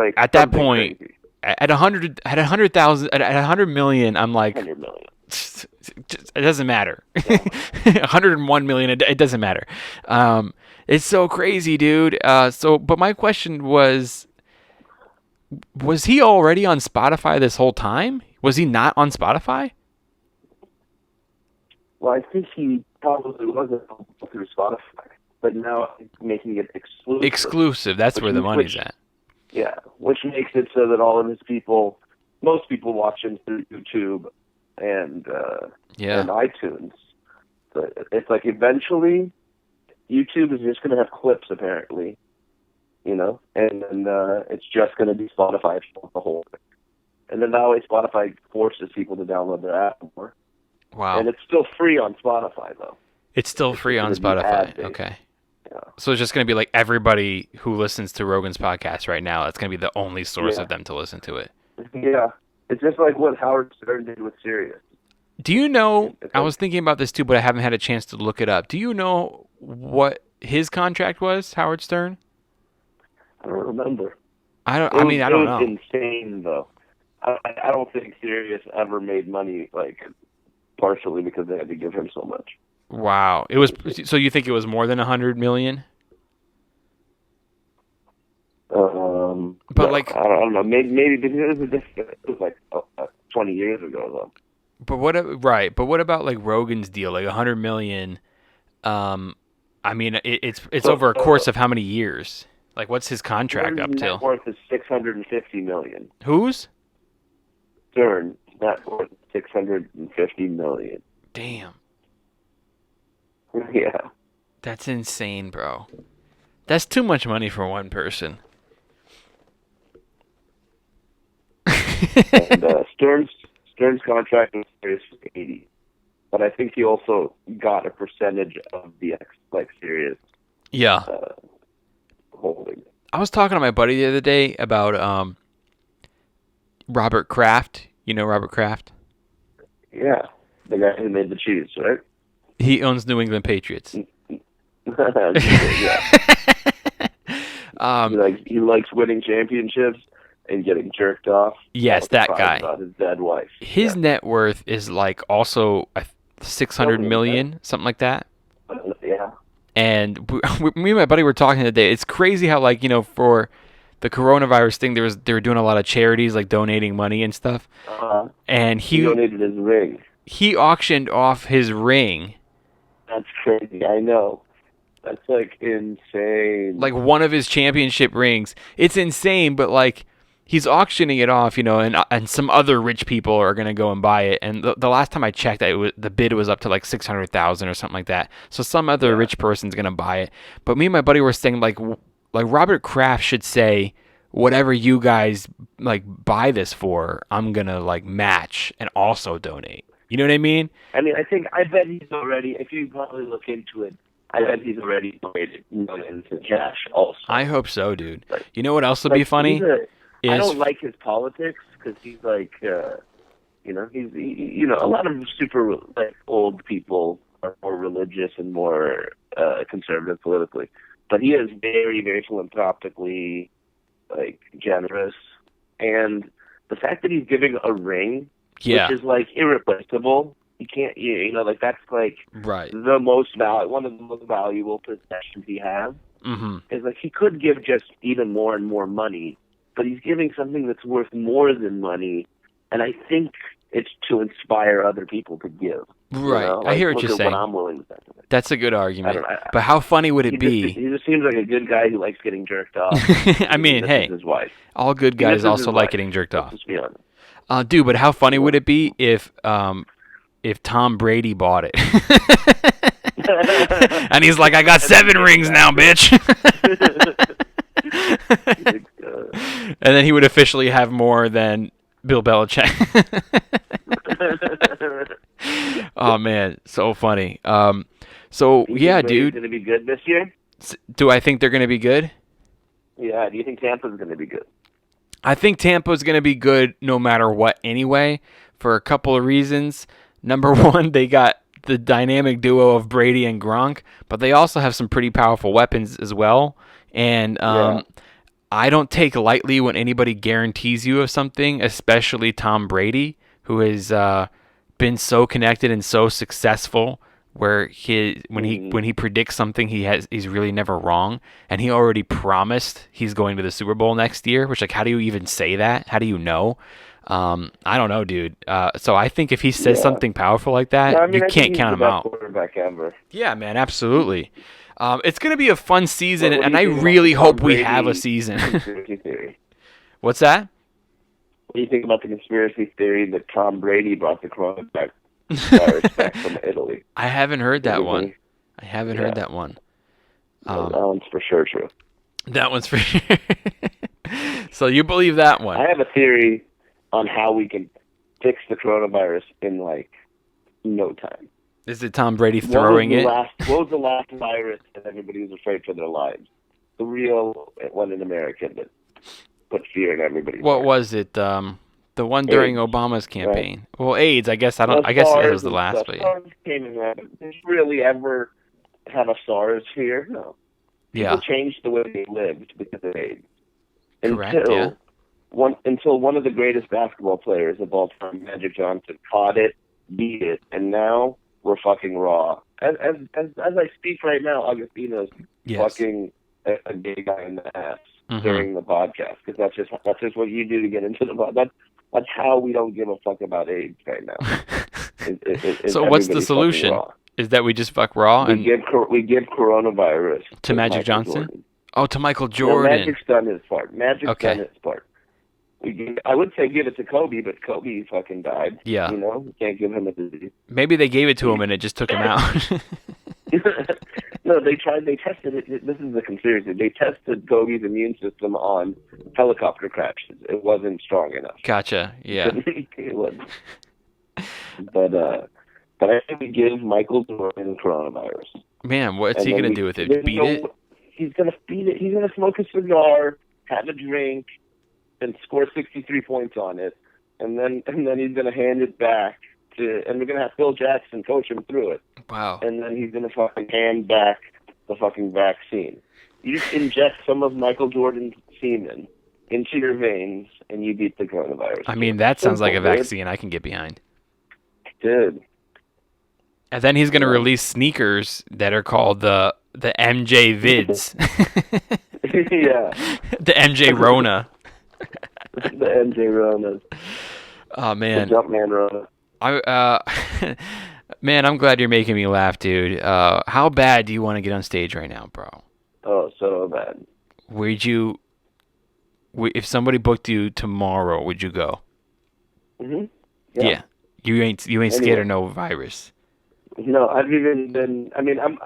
point, crazy. At 100 million, I'm like, 100 million. It doesn't matter. 101 million, it doesn't matter. It's so crazy, dude. But my question was he already on Spotify this whole time? Was he not on Spotify? Well, I think he probably wasn't through Spotify. but now making it exclusive. Exclusive. That's where the money's at. Yeah, which makes it so that all of his people, most people watch him through YouTube and iTunes. But it's like eventually YouTube is just going to have clips, apparently, and then it's just going to be Spotify for the whole thing. And then that way Spotify forces people to download their app more. Wow. And it's still free on Spotify, though. It's still free on Spotify. Okay. Yeah. So it's just going to be like everybody who listens to Rogan's podcast right now, that's going to be the only source of them to listen to it. Yeah. It's just like what Howard Stern did with Sirius. Do you know, I was thinking about this too, but I haven't had a chance to look it up. Do you know what his contract was, Howard Stern? I don't remember. I don't know. It was insane, though. I don't think Sirius ever made money, like, partially because they had to give him so much. Wow. It was. So you think it was more than $100 million? But like, I don't know. Maybe because it was like 20 years ago, though. But what about like Rogan's deal, like $100 million? I mean, it's over a course of how many years? Like, what's his contract up till? Net worth is $650 million. Whose? Stern. Net worth $650 million. Damn. Yeah. That's insane, bro. That's too much money for one person. And Stern's contract was $80, but I think he also got a percentage of the Sirius. Yeah. Holding. I was talking to my buddy the other day about Robert Kraft. You know Robert Kraft? Yeah, the guy who made the cheese, right? He owns New England Patriots. Yeah. He likes winning championships and getting jerked off. Yes, that guy. About his dead wife. His net worth is like also $600 million, something like that. Yeah. And me and my buddy were talking today. It's crazy how, like, for the coronavirus thing, they were doing a lot of charities, like donating money and stuff. And he donated his ring. He auctioned off his ring. That's crazy. I know. That's like insane. Like one of his championship rings. It's insane, but like he's auctioning it off, and some other rich people are gonna go and buy it. And the last time I checked, the bid was up to like $600,000 or something like that. So some other rich person's gonna buy it. But me and my buddy were saying like Robert Kraft should say, whatever you guys like buy this for, I'm gonna like match and also donate. You know what I mean? I bet he's already. If you probably look into it, I bet he's already donated millions in cash. Also, I hope so, dude. You know what else would be funny? I don't like his politics because he's like, he's a lot of super like old people are more religious and more conservative politically, but he is very, very philanthropically like generous, and the fact that he's giving a ring, which is like irreplaceable. You can't, that's like right. The one of the most valuable possessions he has. Mm-hmm. Is like he could give just even more and more money, but he's giving something that's worth more than money, and I think it's to inspire other people to give. Right, I hear what you're saying. What I'm willing to do. That's a good argument. But how funny would it be? He just seems like a good guy who likes getting jerked off. I mean, hey, his wife. All good guys also like getting jerked off. Let's be honest. Dude, but how funny would it be if Tom Brady bought it? And he's like, I got 7 rings now, bitch. And then he would officially have more than Bill Belichick. Oh, man. So funny. Yeah, dude. Going to be good this year? Do I think they're going to be good? Yeah. Do you think Tampa's going to be good? I think Tampa's going to be good no matter what anyway, for a couple of reasons. Number one, they got the dynamic duo of Brady and Gronk, but they also have some pretty powerful weapons as well. And I don't take lightly when anybody guarantees you of something, especially Tom Brady, who has been so connected and so successful. Where when he predicts something, he's really never wrong, and he already promised he's going to the Super Bowl next year. Which, like, how do you even say that? How do you know? I don't know, dude. So I think if he says something powerful like that, No, I mean, you I think can't he's count the him best out. quarterback ever. Yeah, man, absolutely. It's going to be a fun season, What do and you I think about really the hope Tom we Brady have a season. conspiracy theory? What's that? What do you think about the conspiracy theory that Tom Brady brought the coronavirus back from Italy? I haven't heard that one. Anything? I haven't heard that one. That one's for sure true. That one's for sure. So you believe that one? I have a theory on how we can fix the coronavirus in like no time. Is it Tom Brady throwing it? What was the last virus that everybody was afraid for their lives? The real one in America that put fear in everybody. What was it? The one during AIDS, Obama's campaign. Right? Well, AIDS. I guess I guess it was the last. But yeah. SARS came in there. Did you really ever have a SARS fear? No. People changed the way they lived because of AIDS. Correct. Until one of the greatest basketball players of all time, Magic Johnson, caught it, beat it, and now we're fucking raw. As I speak right now, Augustino's fucking a gay guy in the ass during the podcast, because that's just what you do to get into the podcast. That's how we don't give a fuck about AIDS right now. So what's the solution? Is that we just fuck raw we give coronavirus to Magic Johnson? Jordan. Oh, to Michael Jordan. No, Magic's done his part. Done his part. I would say give it to Kobe, but Kobe fucking died. Yeah. You know, you can't give him a disease. Maybe they gave it to him and it just took him out. No, they tested it. This is the conspiracy. They tested Kobe's immune system on helicopter crashes. It wasn't strong enough. Gotcha. Yeah. It wasn't. But I think we give Michael Jordan coronavirus. Man, what's he going to do with it? Beat it? He's going to beat it. He's going to smoke a cigar, have a drink, and score 63 points on it. And then he's going to hand it back and we're going to have Phil Jackson coach him through it. Wow. And then he's going to fucking hand back the fucking vaccine. You just inject some of Michael Jordan's semen into your veins, and you beat the coronavirus. I mean, that sounds like a vaccine I can get behind. Dude. And then he's going to release sneakers that are called the MJ Vids. Yeah. The MJ Rona. The MJ Ronas. Oh, man. The Jumpman Rona. Man, I'm glad you're making me laugh, dude. How bad do you want to get on stage right now, bro? Oh, so bad. If somebody booked you tomorrow, would you go? Mm-hmm. Yeah. You ain't scared of no virus. No, I've even been. I mean, I'm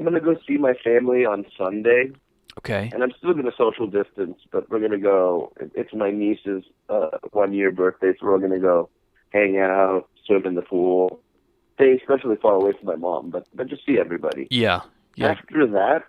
gonna go see my family on Sunday. Okay. And I'm still gonna social distance, but we're gonna go. It's my niece's 1-year birthday, so we're gonna go hang out, swim in the pool, stay especially far away from my mom, but just see everybody. Yeah. After that,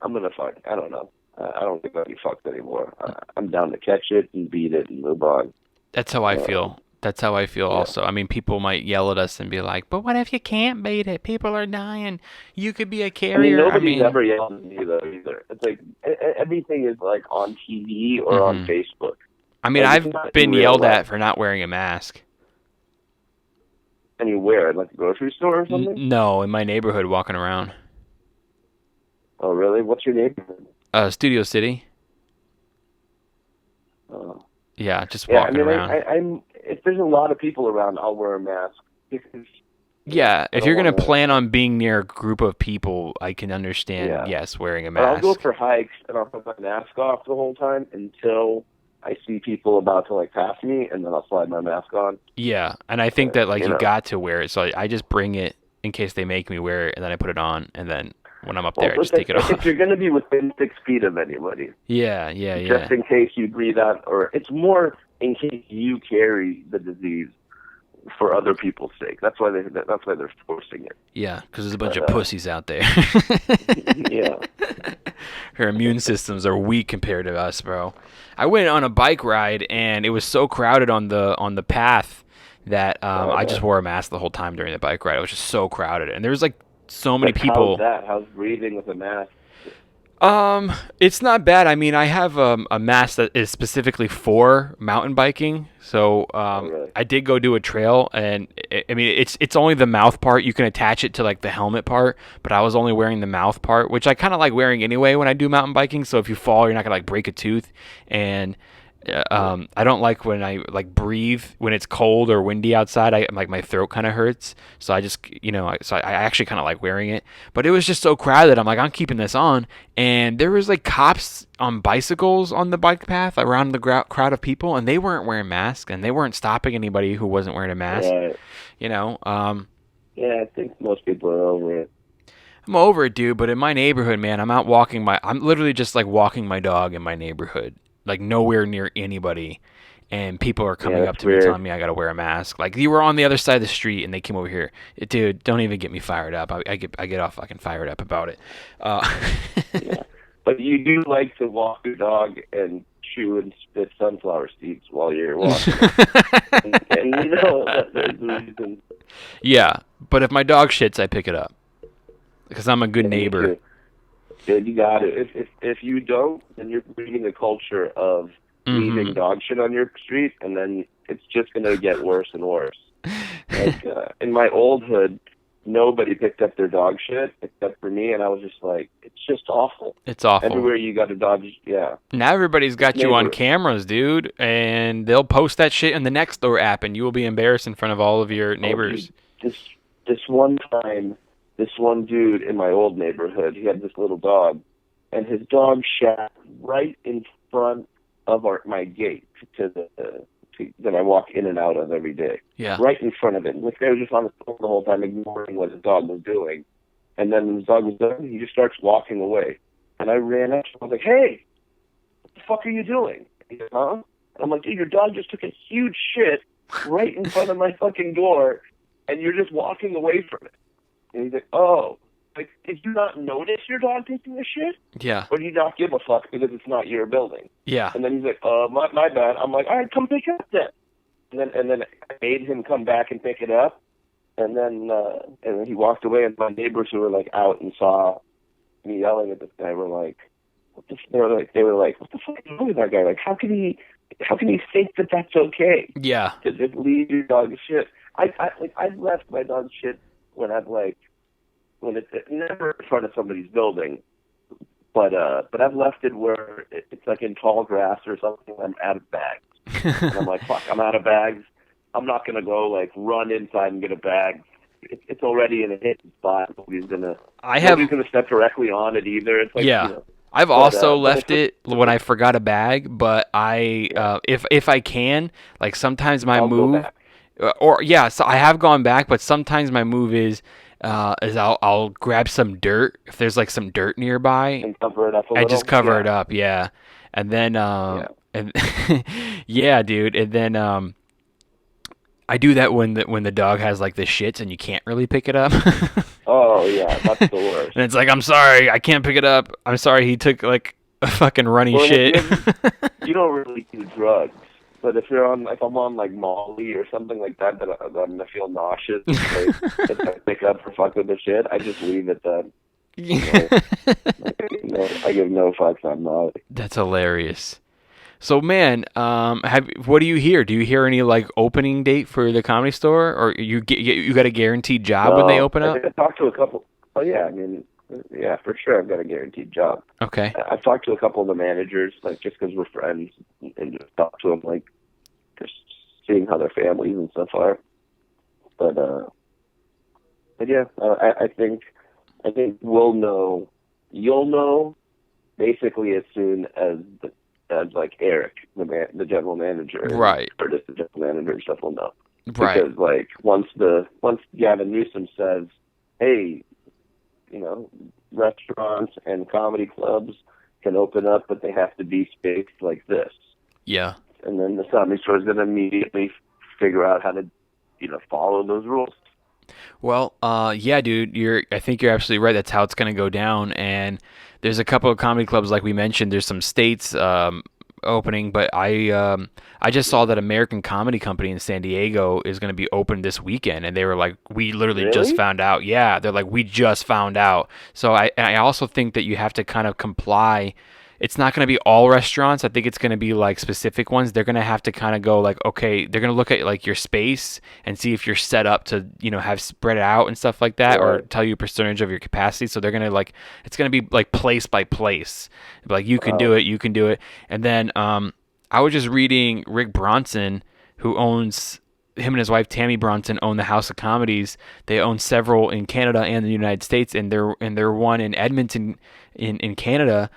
I'm gonna fuck. I don't know. I don't think I'll be fucked anymore. I'm down to catch it and beat it and move on. That's how I feel. That's how I feel also. I mean, people might yell at us and be like, but what if you can't beat it? People are dying. You could be a carrier. Nobody's ever yelled at me, though, either. It's like, everything is, like, on TV or on Facebook. I mean, I've been yelled at for not wearing a mask. And you wear it, like a grocery store or something? No, in my neighborhood walking around. Oh, really? What's your neighborhood? Studio City. Oh. Yeah, just walking around. If there's a lot of people around, I'll wear a mask. Yeah, if you're going to plan on being near a group of people, I can understand, yes, wearing a mask. But I'll go for hikes, and I'll put my mask off the whole time until I see people about to, like, pass me, and then I'll slide my mask on. Yeah, and I think that, like, you got to wear it, so I just bring it in case they make me wear it, and then I put it on, and then when I'm up there, I just take it off. If you're going to be within 6 feet of anybody. Yeah. Just in case you breathe out, or it's more in case you carry the disease for other people's sake. That's why they're forcing it. Yeah, because there's a bunch of pussies out there. Yeah. Her immune systems are weak compared to us, bro. I went on a bike ride, and it was so crowded on the path that I just wore a mask the whole time during the bike ride. It was just so crowded, and there was like so many people. How's breathing with a mask? It's not bad. I mean, I have a mask that is specifically for mountain biking. So really? I did go do a trail, and I mean, it's only the mouth part. You can attach it to like the helmet part, but I was only wearing the mouth part, which I kind of like wearing anyway when I do mountain biking. So if you fall, you're not gonna like break a tooth. And I don't like when I like breathe when it's cold or windy outside. I like my throat kind of hurts, so I just so I actually kind of like wearing it. But it was just so crowded. I'm like, I'm keeping this on, and there was like cops on bicycles on the bike path around the crowd of people, and they weren't wearing masks, and they weren't stopping anybody who wasn't wearing a mask. Right. Yeah, I think most people are over it. I'm over it, dude. But in my neighborhood, man, I'm literally just like walking my dog in my neighborhood. Like nowhere near anybody, and people are coming up to me telling me I gotta wear a mask. Like you were on the other side of the street and they came over here. Dude, don't even get me fired up. I get all fucking fired up about it. Yeah. But you do like to walk your dog and chew and spit sunflower seeds while you're walking. and you know that there's a reason. Yeah, but if my dog shits, I pick it up because I'm a good neighbor. Dude, you got it. If you don't, then you're breeding a culture of leaving dog shit on your street, and then it's just going to get worse and worse. Like in my old hood, nobody picked up their dog shit except for me, and I was just like, it's just awful. It's awful. Everywhere you got a dog, yeah. Now everybody's got you on cameras, dude, and they'll post that shit in the Nextdoor app, and you will be embarrassed in front of all of your neighbors. Dude, this one time. This one dude in my old neighborhood, he had this little dog, and his dog shat right in front of my gate that I walk in and out of every day. Yeah. Right in front of it. This guy was just on the phone the whole time, ignoring what his dog was doing. And then when his dog was done, he just starts walking away. And I ran up to him. I was like, "Hey, what the fuck are you doing?" He goes, "Huh?" And I'm like, "Dude, your dog just took a huge shit right in front of my fucking door, and you're just walking away from it." And he's like, "Oh, like, did you not notice your dog taking a shit? Yeah. Or do you not give a fuck because it's not your building?" Yeah. And then he's like, my bad." I'm like, "All right, come pick it up then." And then I made him come back and pick it up. And then he walked away, and my neighbors who were like out and saw me yelling at this guy were like, they were like, "What the fuck is wrong with that guy? Like, how can he think that that's okay?" Yeah. To just leave your dog's shit. I've left my dog's shit when it's never in front of somebody's building, but I've left it where it's like in tall grass or something. I'm out of bags, and I'm like, "Fuck, I'm out of bags. I'm not gonna go like run inside and get a bag. It's already in a hidden spot. Nobody's gonna step directly on it either." It's like, yeah. I've also left it when I forgot a bag, but if I can, like sometimes my move. So I have gone back, but sometimes my move is I'll grab some dirt if there's like some dirt nearby and cover it up a little. I just cover it up, yeah, and then and yeah, dude, and then I do that when the dog has like the shits and you can't really pick it up. Oh yeah, that's the worst. And it's like, "I'm sorry, I can't pick it up. I'm sorry, he took like a fucking runny shit." You don't really do drugs. But if I'm on like Molly or something like that I'm gonna feel nauseous, if I pick up for fuck with the shit, I just leave it then. I give no fucks on Molly. That's hilarious. So man, what do you hear? Do you hear any like opening date for the Comedy Store, or you got a guaranteed job when they open up? I talked to a couple. Oh yeah, I mean, yeah, for sure, I've got a guaranteed job. Okay. I've talked to a couple of the managers, like just because we're friends, and just talked to them, like just seeing how their families and stuff are. But yeah, I think we'll know. You'll know basically as soon as like Eric, the general manager, right, or just the general manager and stuff will know. Right. Because like once Gavin Newsom says, "Hey, restaurants and comedy clubs can open up, but they have to be spaced like this." Yeah. And then the Comedy Store is going to immediately figure out how to, follow those rules. Well, yeah, dude, I think you're absolutely right. That's how it's going to go down. And there's a couple of comedy clubs, like we mentioned. There's some states opening, but I just saw that American Comedy Company in San Diego is going to be open this weekend, and they were like, "We literally just found out." Yeah, they're like, "We just found out." So I also think that you have to kind of comply. It's not going to be all restaurants. I think it's going to be like specific ones. They're going to have to kind of go like, okay, they're going to look at like your space and see if you're set up to, have spread it out and stuff like that, or tell you a percentage of your capacity. So they're going to like, it's going to be like place by place. Like you can do it, you can do it. And then I was just reading Rick Bronson, who owns, him and his wife Tammy Bronson own the House of Comedies. They own several in Canada and the United States, and they're one in Edmonton in Canada.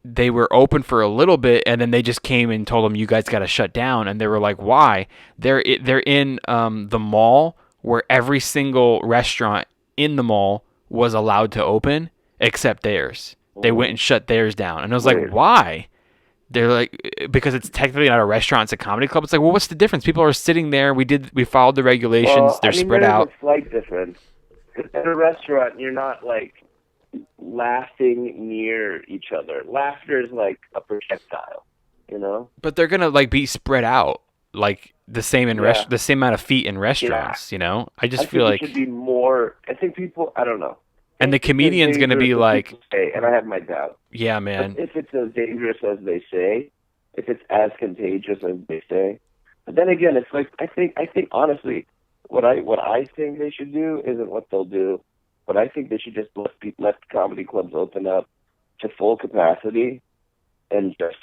They were open for a little bit, and then they just came and told them, you guys got to shut down. And they were like, why? They're in the mall where every single restaurant in the mall was allowed to open except theirs. They went and shut theirs down. And I was like, why? They're like, because it's technically not a restaurant, it's a comedy club. It's like, well, what's the difference? People are sitting there. We followed the regulations. Well, they're spread out. There's a slight difference. At a restaurant, you're not like laughing near each other. Laughter is like a projectile, you know. But they're gonna like be spread out, like the same in the same amount of feet in restaurants. You know, I feel like it should be more. I think people. I don't know. And the comedian's gonna be like, and I have my doubts. Yeah, man. But if it's as dangerous as they say, if it's as contagious as they say, but then again, it's like I think honestly, what I think they should do isn't what they'll do. But I think they should just let comedy clubs open up to full capacity, and just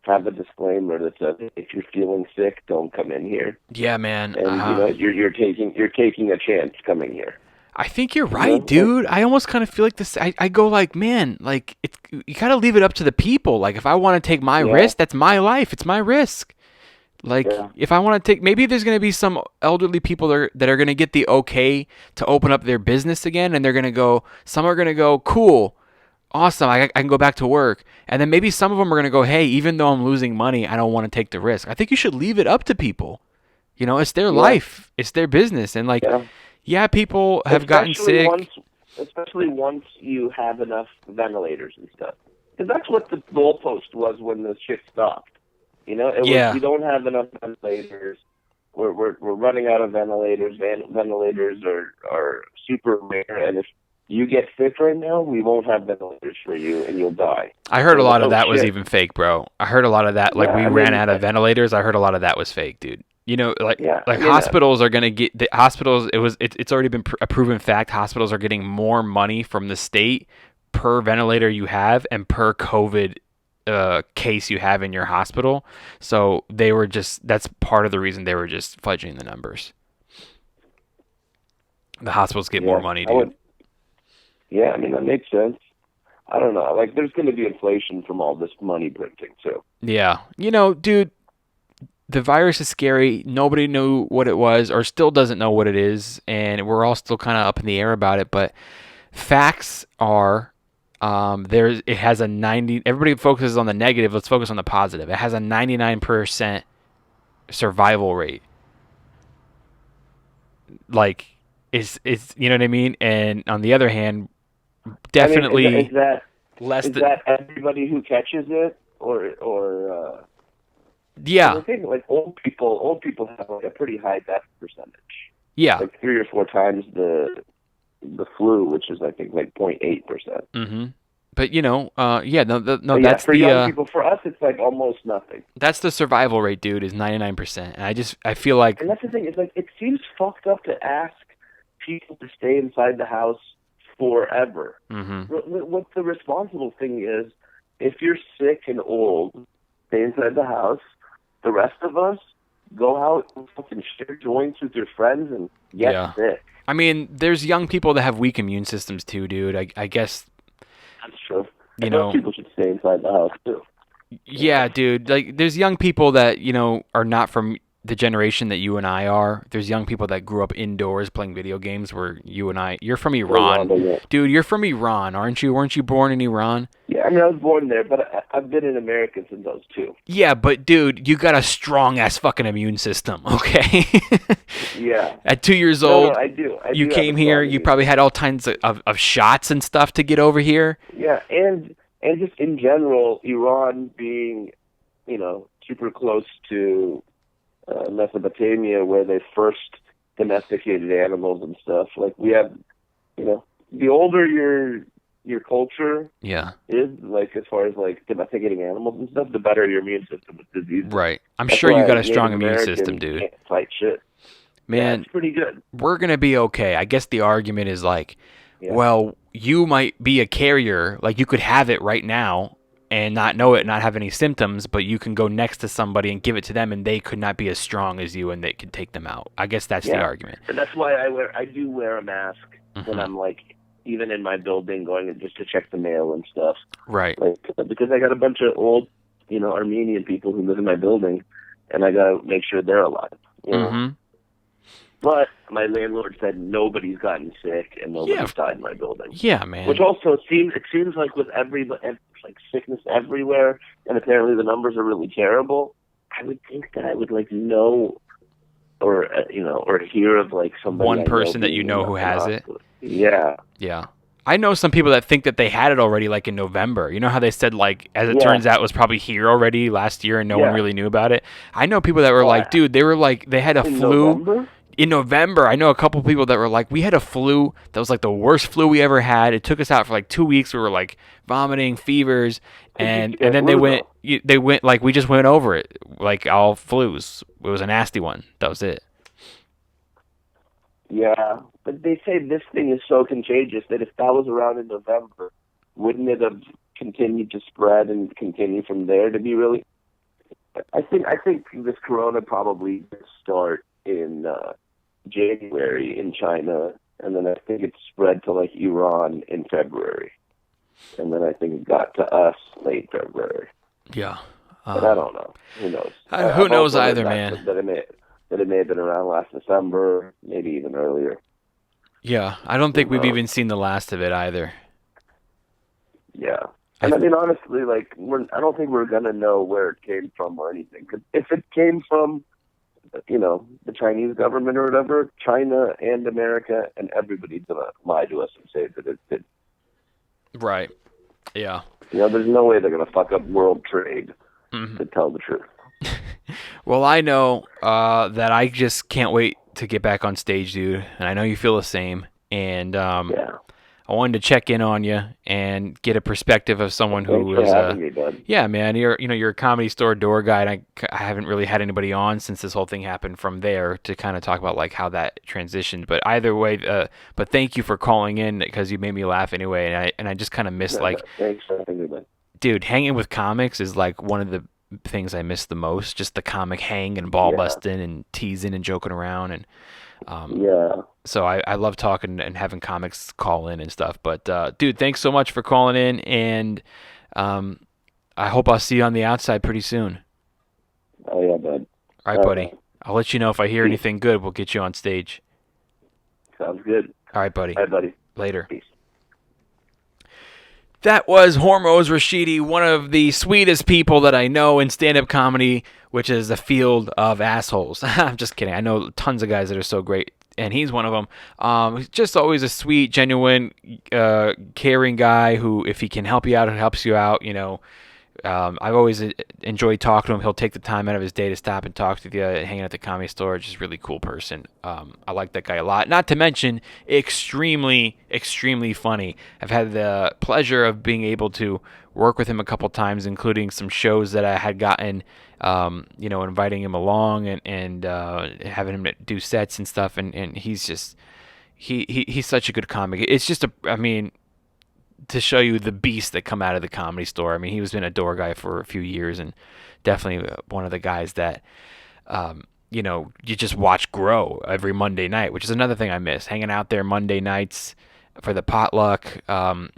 have a disclaimer that says, if you're feeling sick, don't come in here. Yeah, man. And you're taking a chance coming here. I think you're right, dude. I almost kind of feel like this. I go like, man, like you gotta leave it up to the people. Like if I want to take my risk, that's my life. It's my risk. Like, if I want to take, maybe there's going to be some elderly people that are going to get the okay to open up their business again, and they're going to go, some are going to go, cool, awesome, I can go back to work. And then maybe some of them are going to go, hey, even though I'm losing money, I don't want to take the risk. I think you should leave it up to people. You know, it's their life. It's their business. And, like, people have gotten sick. Especially once you have enough ventilators and stuff. Because that's what the goalpost was when the shit stopped. You know, it was, we don't have enough ventilators. We're running out of ventilators. Ventilators are super rare, and if you get sick right now, we won't have ventilators for you, and you'll die. I heard a lot of that was even fake, bro. I heard a lot of that, like ran out of ventilators. I heard a lot of that was fake, dude. You know, hospitals are gonna get the hospitals. It's already been a proven fact. Hospitals are getting more money from the state per ventilator you have and per COVID case you have in your hospital. So that's part of the reason they were just fudging the numbers. The hospitals get more money, dude. I mean, that makes sense. I don't know. Like, there's going to be inflation from all this money printing, too. Yeah. You know, dude, the virus is scary. Nobody knew what it was or still doesn't know what it is. And we're all still kind of up in the air about it. But facts are... it has a 90. Everybody focuses on the negative. Let's focus on the positive. It has a 99% survival rate. Like, it's you know what I mean. And on the other hand, definitely is that everybody who catches it or yeah. I think like old people have like a pretty high death percentage. Yeah, like 3 or 4 times the flu, which is I think like 0.8%. Mm-hmm. But you know, no, but that's for young people. For us, it's like almost nothing. That's the survival rate, dude. Is 99%, and I feel like. And that's the thing. It's like it seems fucked up to ask people to stay inside the house forever. Mm-hmm. What the responsible thing is, if you're sick and old, stay inside the house. The rest of us go out and fucking share joints with your friends and get sick. I mean, there's young people that have weak immune systems too, dude. I guess. That's true. You know, people should stay inside the house too. Yeah, dude. Like, there's young people that are not from the generation that you and I are. There's young people that grew up indoors playing video games. Where you're from Iran, dude. You're from Iran, aren't you? Weren't you born in Iran? Yeah, I mean, I was born there, but I've been in America since I was 2. Yeah, but dude, you got a strong ass fucking immune system, okay? Yeah. At 2 years old, I do. You came here. You probably had all kinds of shots and stuff to get over here. Yeah, and just in general, Iran being, super close to Mesopotamia, where they first domesticated animals and stuff. Like, we have, the older your culture is, like, as far as like domesticating animals and stuff, the better your immune system with diseases. Right. That's sure you got a strong immune system, dude. Can't fight shit. Man, it's pretty good. We're gonna be okay. I guess the argument is like, well, you might be a carrier, like you could have it right now, and not know it, not have any symptoms, but you can go next to somebody and give it to them, and they could not be as strong as you, and they could take them out. I guess that's the argument. And that's why I do wear a mask when I'm like, even in my building, going just to check the mail and stuff. Right. Like, because I got a bunch of old, Armenian people who live in my building, and I gotta make sure they're alive. But my landlord said nobody's gotten sick and nobody's died in my building. Yeah, man. Which also seems like with like sickness everywhere, and apparently the numbers are really terrible. I would think that I would know, or or hear of like somebody. One person that who has it. Yeah. Yeah. I know some people that think that they had it already, like in November. You know how they said, like, as it turns out, it was probably here already last year and no one really knew about it? I know people that were like, dude, they were like, they had a flu. November? In November, I know a couple people that were like, we had a flu that was like the worst flu we ever had. It took us out for like 2 weeks. We were like vomiting, fevers, and then they went like, we just went over it, like all flus. It was a nasty one. That was it. Yeah, but they say this thing is so contagious that if that was around in November, wouldn't it have continued to spread and continue from there to be really? I think this corona probably did start in January in China, and then I think it spread to like Iran in February, and then I think it got to us late February. Yeah, but I don't know. Who knows? Who knows either, man? That it may have been around last December, maybe even earlier. Yeah, I don't think we've even seen the last of it either. Yeah, and I mean honestly, like I don't think we're gonna know where it came from or anything. 'Cause if it came from the Chinese government or whatever, China and America and everybody's gonna lie to us and say that it did. Right. Yeah. There's no way they're gonna fuck up world trade to tell the truth. Well, I know that I just can't wait to get back on stage, dude, and I know you feel the same. And I wanted to check in on you and get a perspective of someone who is. Me, bud. Yeah, man, you're a Comedy Store door guy, and I haven't really had anybody on since this whole thing happened from there to kind of talk about like how that transitioned. But either way, but thank you for calling in because you made me laugh anyway, and I just kind of miss Thanks for having me, bud. Dude, hanging with comics is like one of the things I miss the most. Just the comic hang and ball busting and teasing and joking around and. So I love talking and having comics call in and stuff. But dude, thanks so much for calling in, and I hope I'll see you on the outside pretty soon. Oh yeah, bud. All right, buddy. I'll let you know if I hear anything good. We'll get you on stage. Sounds good. All right, buddy. Bye, buddy. Later. Peace. That was Hormoz Rashidi, one of the sweetest people that I know in stand-up comedy, which is the field of assholes. I'm just kidding. I know tons of guys that are so great, and he's one of them. He's just always a sweet, genuine, caring guy who, if he can help you out, he helps you out. I've always enjoyed talking to him. He'll take the time out of his day to stop and talk to you, hanging at the Comedy Store. Just a really cool person. I like that guy a lot. Not to mention, extremely, extremely funny. I've had the pleasure of being able to work with him a couple times, including some shows that I had gotten, inviting him along and having him do sets and stuff. And he's just, he's such a good comic. It's just to show you the beast that come out of the Comedy Store. I mean, he was been a door guy for a few years and definitely one of the guys that, you just watch grow every Monday night, which is another thing I miss, hanging out there Monday nights for the potluck. I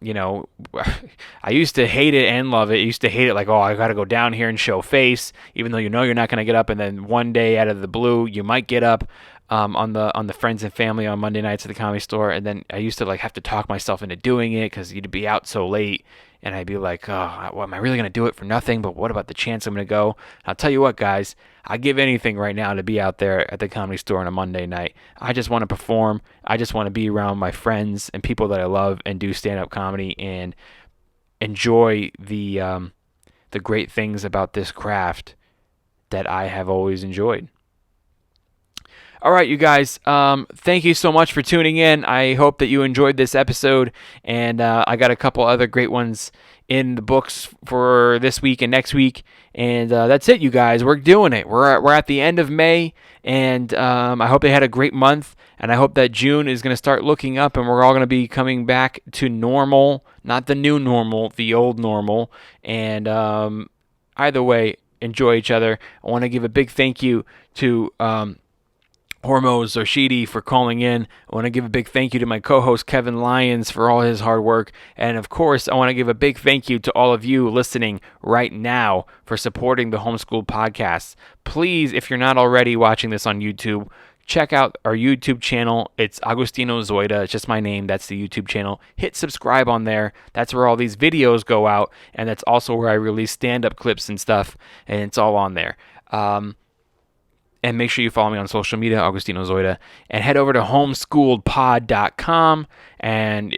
used to hate it and love it. I used to hate it like, I got to go down here and show face, even though you're not going to get up. And then one day out of the blue, you might get up. On the friends and family on Monday nights at the Comedy Store, and then I used to have to talk myself into doing it because you'd be out so late, and I'd be like, am I really gonna do it for nothing? But what about the chance I'm gonna go? I'll tell you what, guys, I'd give anything right now to be out there at the Comedy Store on a Monday night. I just want to perform. I just want to be around my friends and people that I love and do stand-up comedy and enjoy the great things about this craft that I have always enjoyed. All right, you guys, thank you so much for tuning in. I hope that you enjoyed this episode, and I got a couple other great ones in the books for this week and next week. And that's it, you guys. We're doing it. We're at the end of May, and I hope they had a great month, and I hope that June is going to start looking up, and we're all going to be coming back to normal, not the new normal, the old normal. And either way, enjoy each other. I want to give a big thank you to Hormoz Rashidi for calling in. I want to give a big thank you to my co-host Kevin Lyons for all his hard work. And of course, I want to give a big thank you to all of you listening right now for supporting the Homeschool Podcast. Please, if you're not already watching this on YouTube, check out our YouTube channel. It's Agustino Zoida. It's just my name. That's the YouTube channel. Hit subscribe on there. That's where all these videos go out. And that's also where I release stand-up clips and stuff. And it's all on there. And make sure you follow me on social media, Agustino Zoida. And head over to homeschoolpod.com. And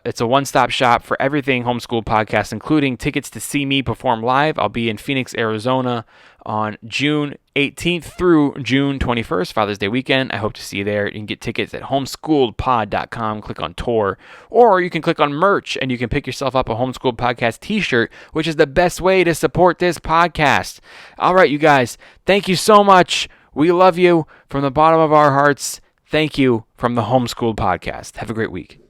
it's a one-stop shop for everything Homeschool Podcast, including tickets to see me perform live. I'll be in Phoenix, Arizona on June 18th through June 21st, Father's Day weekend. I hope to see you there. You can get tickets at homeschoolpod.com. Click on tour. Or you can click on merch, and you can pick yourself up a Homeschool Podcast t-shirt, which is the best way to support this podcast. All right, you guys. Thank you so much. We love you from the bottom of our hearts. Thank you from the Homeschool Podcast. Have a great week.